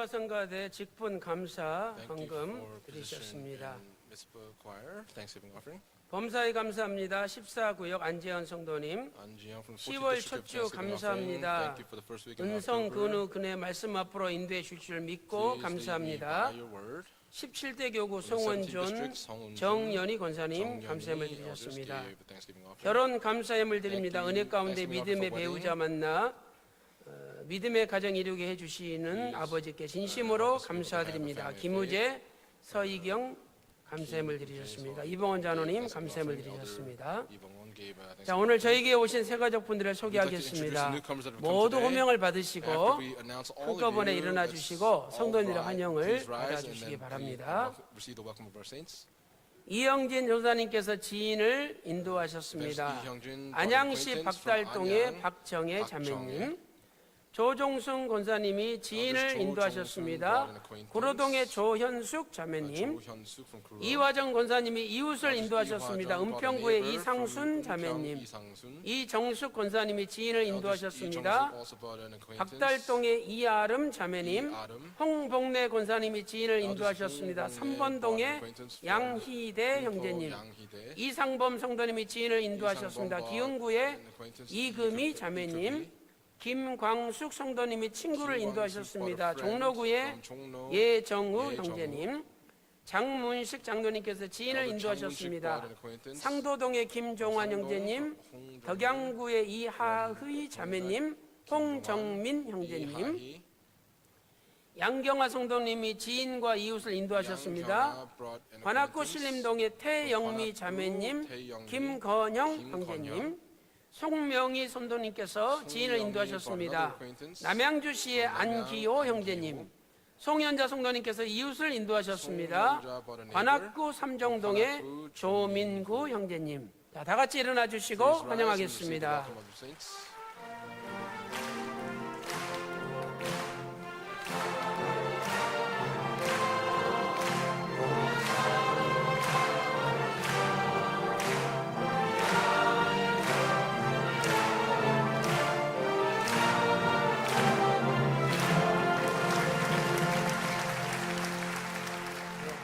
미스바성가대 직분 감사 Thank you 헌금 for position in 드리셨습니다. Mitzvah Choir, Thanksgiving offering. 범사에 감사합니다. 14구역 안재현 성도님, Anjiyoung from the 10월 14th 첫 District 주 of Thanksgiving offering. 감사합니다. Thank you for the first week in 은성 October. 근우 그네 말씀 앞으로 인도해 주실 줄 믿고 Please lead me 감사합니다. by your word. 17대 교구 For the 17th 송원준, District, 성원준, 정연희 권사님 정연희 감사함을 elders 드리셨습니다. gave a Thanksgiving offering. 결혼 감사함을 드립니다. Thank 은혜 you. 가운데 Thanksgiving 믿음의 offering for 배우자 만나 믿음의 가정 이루게 해주시는 아버지께 진심으로 감사드립니다. 김우재, 서희경 감사함을 드리셨습니다. 이봉원 장로님 감사함을 드리셨습니다. 이봉원 gave a 자, Thanksgiving 오늘 저에게 오신 새 가족분들을 소개하겠습니다. 모두 호명을 받으시고 After we announce all of 한꺼번에 you, 일어나 let's 주시고 all 성도님들의 rise. 환영을 Please rise and 받아주시기 then 바랍니다. receive the welcome of our saints. 이영진 조사님께서 지인을 인도하셨습니다. 안양시 박달동의 박정혜 자매님, 조종순 권사님이 지인을 인도하셨습니다. 구로동의 조현숙 자매님, 이화정 권사님이 이웃을 인도하셨습니다. 은평구의 이상순 자매님, 이정숙 권사님이 지인을 인도하셨습니다. 박달동의 이아름 자매님, 홍복래 권사님이 지인을 인도하셨습니다. 3번동의 양희대 형제님, 이상범 성도님이 지인을 인도하셨습니다. 기흥구의 이금희 자매님, 김광숙 성도님이 친구를 인도하셨습니다. 종로구의 예정우 형제님, 장문식 장로님께서 지인을 인도하셨습니다. 상도동의 김종환 형제님, 덕양구의 이하의 자매님, 홍정민 형제님, 양경화 성도님이 지인과 이웃을 인도하셨습니다. 관악구 신림동의 태영미 자매님, 김건영 형제님, 송명희 선도님께서 지인을 인도하셨습니다. 남양주시의 안기호 형제님, 송현자 성도님께서 이웃을 인도하셨습니다. 관악구 삼정동의 조민구 형제님, 자, 다 같이 일어나 주시고 환영하겠습니다.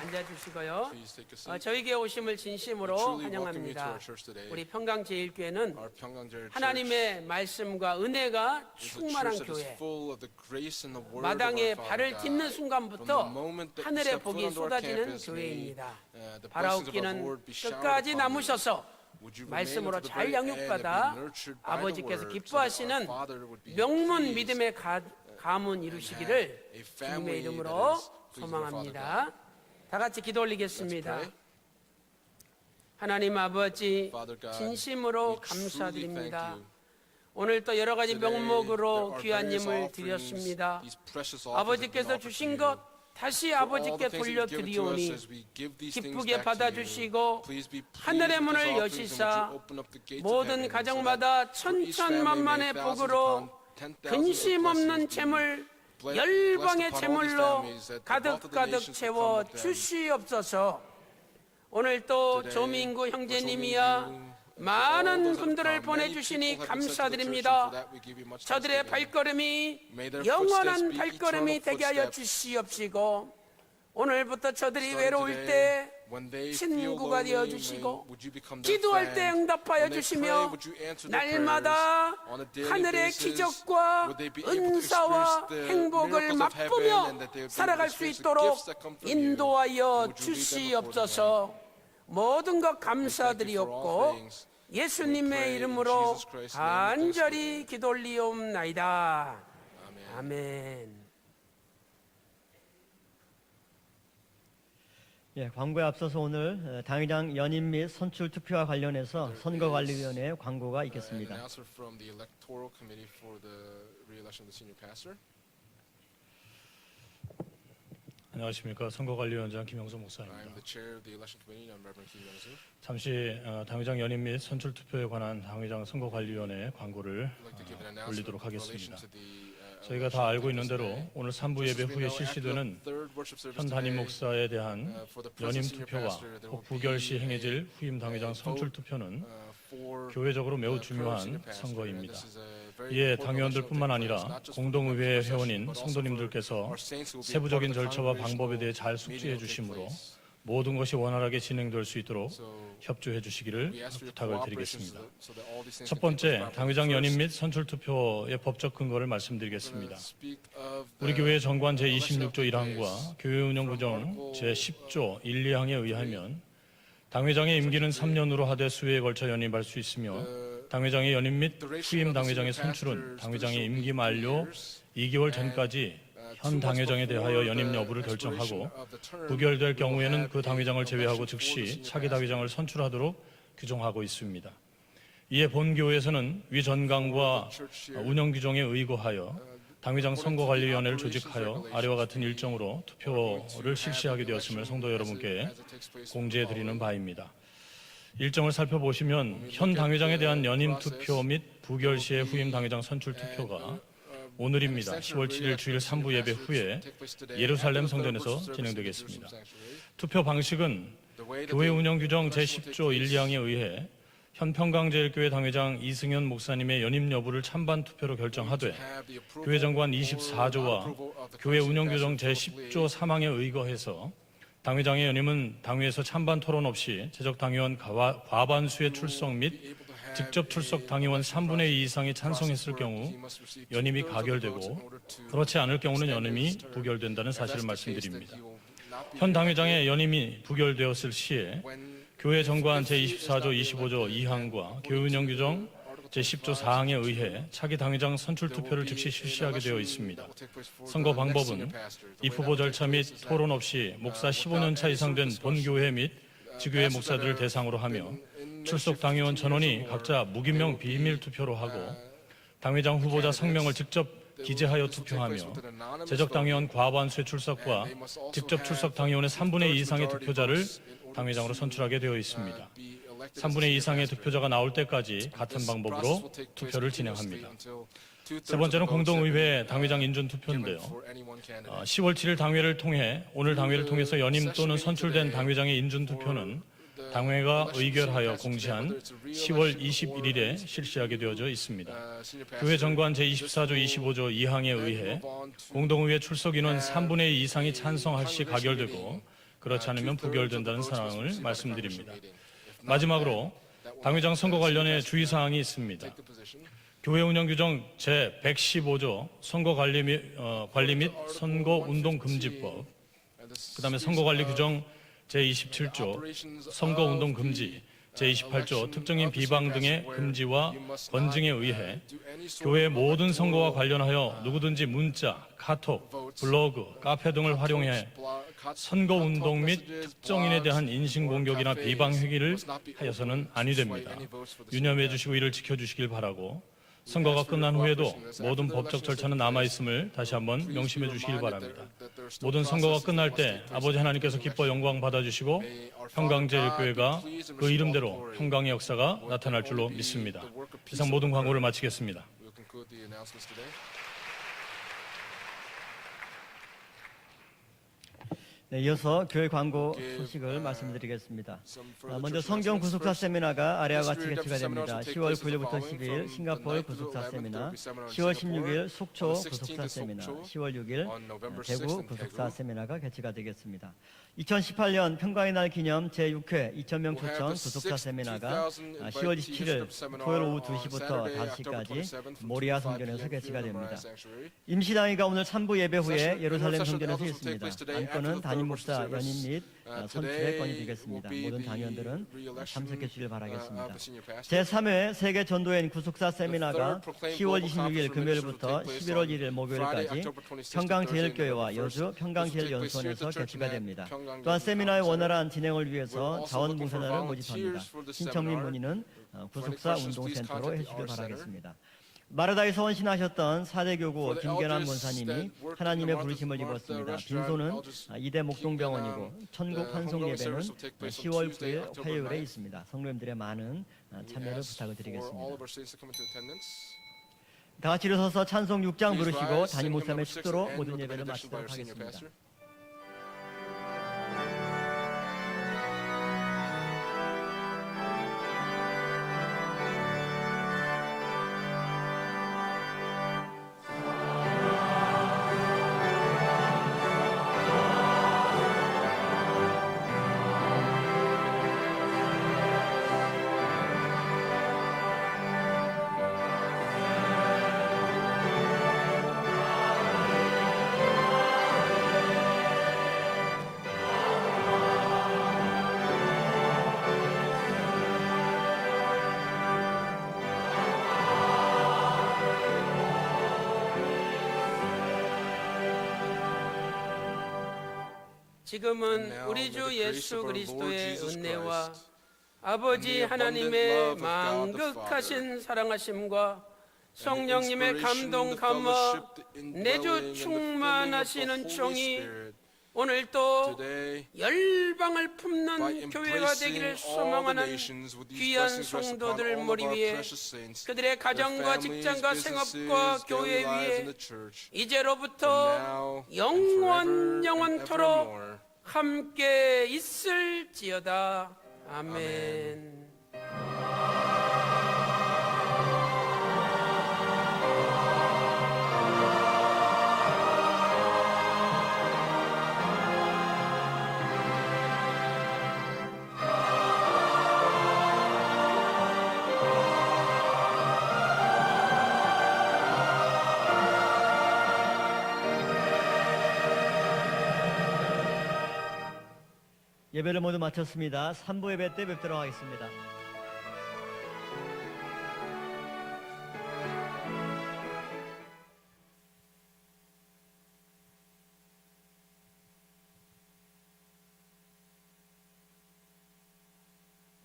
앉아주시고요. Please take a seat. 저에게 오심을 진심으로 We truly welcome you to 환영합니다. our church today. 우리 평강제일교회는 Our Pyeonggang 하나님의 말씀과 은혜가 is a 충만한 church that is 교회, full of the grace and the word of 마당에 our Father 발을 God. 딛는 From the 순간부터 moment that we 하늘의 step foot 복이 onto our 쏟아지는 campus, may, 교회입니다. the blessings of our 바라옵기는 Lord be showered 끝까지 upon you. 남으셔서 Would you remain 말씀으로 unto the 잘 very end and be 양육받아 nurtured by the 아버지께서 word, so that 기뻐하시는 our Father would be 명문 pleased 믿음의 가문 이루시기를 a 주님의 family 이름으로 that is pleasing our Father 소망합니다. 다 같이 기도 올리겠습니다. Let's pray. 하나님 아버지, Father God, 진심으로 we truly thank 감사드립니다. you. 오늘 또 여러 가지 Today, 명목으로 there are 귀한 various 힘을 offerings, 드렸습니다. these precious offerings have been 아버지께서 offered 주신 to you. 것 다시 For all 아버지께 the things that you've given to us 돌려드리오니 as we give these things 기쁘게 back to you, 받아주시고 please be pleased 하늘의 with 문을 these offerings and would 여시사 you open up the gates of 모든 heaven so that 가정마다 for each family 천천만만의 may thousands 복으로 upon 10,000 근심 없는 blessings be 재물 blessed 열방의 upon all these 재물로 families, that the wealth of the 가득가득 nations will 채워 come with them. 주시옵소서. 오늘 또 Today, 조민구 for 형제님이야 조민구, 많은 all those 분들을 that have come, many 보내주시니 people have been sent to the church, and 감사드립니다. for that we give you much 저들의 thanksgiving. 발걸음이 May their 영원한 footsteps be 발걸음이 eternal 되게 하여 footsteps. 주시옵시고 오늘부터 저들이 Starting 외로울 today, 때 when they feel 친구가 lonely, 되어 주시고 would you become their 기도할 friend? 때 응답하여 When they pray, 주시며 would you answer their 날마다 prayers? On a daily 하늘의 basis, 기적과 would they be able to 은사와 experience the 행복을 miracles of heaven 맛보며 and that they would be able to 살아갈 수 experience the 있도록 gifts that come from you? 인도하여 Would you lead them accordingly? 주시옵소서. 모든 것 We thank you for all 감사드리옵고 things. We 예수님의 pray in 이름으로 Jesus Christ's name, 간절히 기도 올리옵나이다. Amen. 아멘. 예, 광고에 앞서서 오늘 당의장 연임 및 선출 투표와 관련해서 선거관리위원회 광고가 An 있겠습니다. announcement from the Electoral Committee for the re-election of the senior pastor. 안녕하십니까. 선거관리위원장 김영수 I am 목사입니다. the chair of the election committee. I'm Reverend Kim Young-soo. 잠시 당의장 연임 및 선출 투표에 관한 당의장 선거관리위원회 광고를 I'd like to give an announcement 올리도록 in relation 하겠습니다. to the 저희가 다 알고 있는 대로 오늘 3부 예배 후에 실시되는 현 담임 목사에 대한 연임 투표와 혹 부결 시 행해질 후임 당회장 선출 투표는 교회적으로 매우 중요한 선거입니다. 이에 당회원들뿐만 아니라 공동의회 회원인 성도님들께서 세부적인 절차와 방법에 대해 잘 숙지해 주시므로 모든 것이 원활하게 진행될 수 있도록 협조해 주시기를 부탁을 드리겠습니다. 첫 번째, 당회장 연임 및 선출 투표의 법적 근거를 말씀드리겠습니다. 우리 교회 정관 제26조 1항과 교회 운영 규정 제10조 1, 2항에 의하면 당회장의 임기는 3년으로 하되 수회에 걸쳐 연임할 수 있으며 당회장의 연임 및 후임 당회장의 선출은 당회장의 임기 만료 2개월 전까지 현 당회장에 대하여 연임 여부를 결정하고 부결될 경우에는 그 당회장을 제외하고 즉시 차기 당회장을 선출하도록 규정하고 있습니다. 이에 본교회에서는 위 전강과 운영 규정에 의거하여 당회장 선거관리위원회를 조직하여 아래와 같은 일정으로 투표를 실시하게 되었음을 성도 여러분께 공지해 드리는 바입니다. 일정을 살펴보시면 현 당회장에 대한 연임 투표 및 부결 시의 후임 당회장 선출 투표가 오늘입니다. 10월 7일 주일 3부 예배 후에 예루살렘 성전에서 진행되겠습니다. 투표 방식은 교회 운영 규정 제10조 1, 2항에 의해 현 평강제일교회 당회장 이승현 목사님의 연임 여부를 찬반 투표로 결정하되 교회 정관 24조와 교회 운영 규정 제10조 3항에 의거해서 당회장의 연임은 당회에서 찬반 토론 없이 제적 당의원 과반수의 출석 및 직접 출석 당의원 3분의 2 이상이 찬성했을 경우 연임이 가결되고 그렇지 않을 경우는 연임이 부결된다는 사실을 말씀드립니다. 현 당회장의 연임이 부결되었을 시에 교회 정관 제24조 25조 2항과 교회 운영 규정 제10조 4항에 의해 차기 당회장 선출 투표를 즉시 실시하게 되어 있습니다. 선거 방법은 입후보 절차 및 토론 없이 목사 15년 차 이상 된 본교회 및 지교회 목사들을 대상으로 하며 출석 당의원 전원이 각자 무기명 비밀 투표로 하고 당회장 후보자 성명을 직접 기재하여 투표하며 제적 당의원 과반수의 출석과 직접 출석 당의원의 3분의 2 이상의 득표자를 당회장으로 선출하게 되어 있습니다. 3분의 2 이상의 득표자가 나올 때까지 같은 방법으로 투표를 진행합니다. 세 번째는 공동의회 당회장 인준 투표인데요. 10월 7일 당회를 통해 오늘 당회를 통해서 연임 또는 선출된 당회장의 인준 투표는 당회가 의결하여 공지한 10월 21일에 실시하게 되어져 있습니다. 교회 정관 제24조 25조 2항에 의해 공동의회 출석 인원 3분의 2 이상이 찬성할 시 가결되고 그렇지 않으면 부결된다는 사항을 말씀드립니다. 마지막으로 당회장 선거 관련해 주의사항이 있습니다. 교회 운영 규정 제115조 선거관리 및 선거운동금지법, 그다음에 선거관리 규정 제27조 선거운동금지, 제28조 특정인 비방 등의 금지와 권증에 의해 교회의 모든 선거와 관련하여 누구든지 문자, 카톡, 블로그, 카페 등을 활용해 선거운동 및 특정인에 대한 인신공격이나 비방 행위를 하여서는 아니 됩니다. 유념해 주시고 이를 지켜주시길 바라고 선거가 끝난 후에도 모든 법적 절차는 남아있음을 다시 한번 명심해 주시길 바랍니다. 모든 선거가 끝날 때 아버지 하나님께서 기뻐 영광 받아주시고 평강제일교회가 그 이름대로 평강의 역사가 나타날 줄로 믿습니다. 이상 모든 광고를 마치겠습니다. 네, 이어서 교회 광고 소식을 말씀드리겠습니다. 먼저 성경 구속사 세미나가 아래와 같이 개최가 됩니다. 10월 9일부터 12일 싱가포르 구속사 세미나, 10월 16일 속초 구속사 세미나, 10월 6일 대구 구속사 세미나가 개최가 되겠습니다. 2018년 평강의 날 기념 제6회 2,000명 초청 구속사 세미나가 10월 27일 토요일 오후 2시부터 5시까지 모리아 성전에서 개최가 됩니다. 임시당회가 오늘 3부 예배 후에 예루살렘 성전에서 있습니다. 안건은 담임 목사 연임 및 선출의 건이 되겠습니다. 모든 당원들은 참석해 주시길 바라겠습니다. 제3회 세계 전도인 구속사 세미나가 10월 26일 금요일부터 11월 1일 목요일까지 평강제일교회와 여주 평강제일연수원에서 개최가 됩니다. 또한 세미나의 원활한 진행을 위해서 자원봉사자를 모집합니다. 신청 및 문의는 구속사 운동센터로 해주시길 바라겠습니다. 마르다에서 헌신하셨던 4대 교구 김계남 권사님이 하나님의 부르심을 입었습니다. 빈소는 이대 목동병원이고 천국 환송 예배는 10월 9일 화요일에 있습니다. 성도님들의 많은 참여를 부탁을 드리겠습니다. 다 같이 일어서서 찬송 6장 부르시고 담임 목사님의 축도로 모든 예배를 마치도록 하겠습니다. 지금은 우리 주 예수 그리스도의 은혜와 아버지 하나님의 만극하신 사랑하심과 성령님의 감동 감화 내주 충만하시는 종이 오늘 또 열방을 품는 교회가 되기를 소망하는 귀한 성도들 머리 위에 그들의 가정과 직장과 생업과 교회 위에 이제로부터 영원토록 함께 있을지어다. 아멘. 예배를 모두 마쳤습니다. 3부 예배 때 뵙도록 하겠습니다.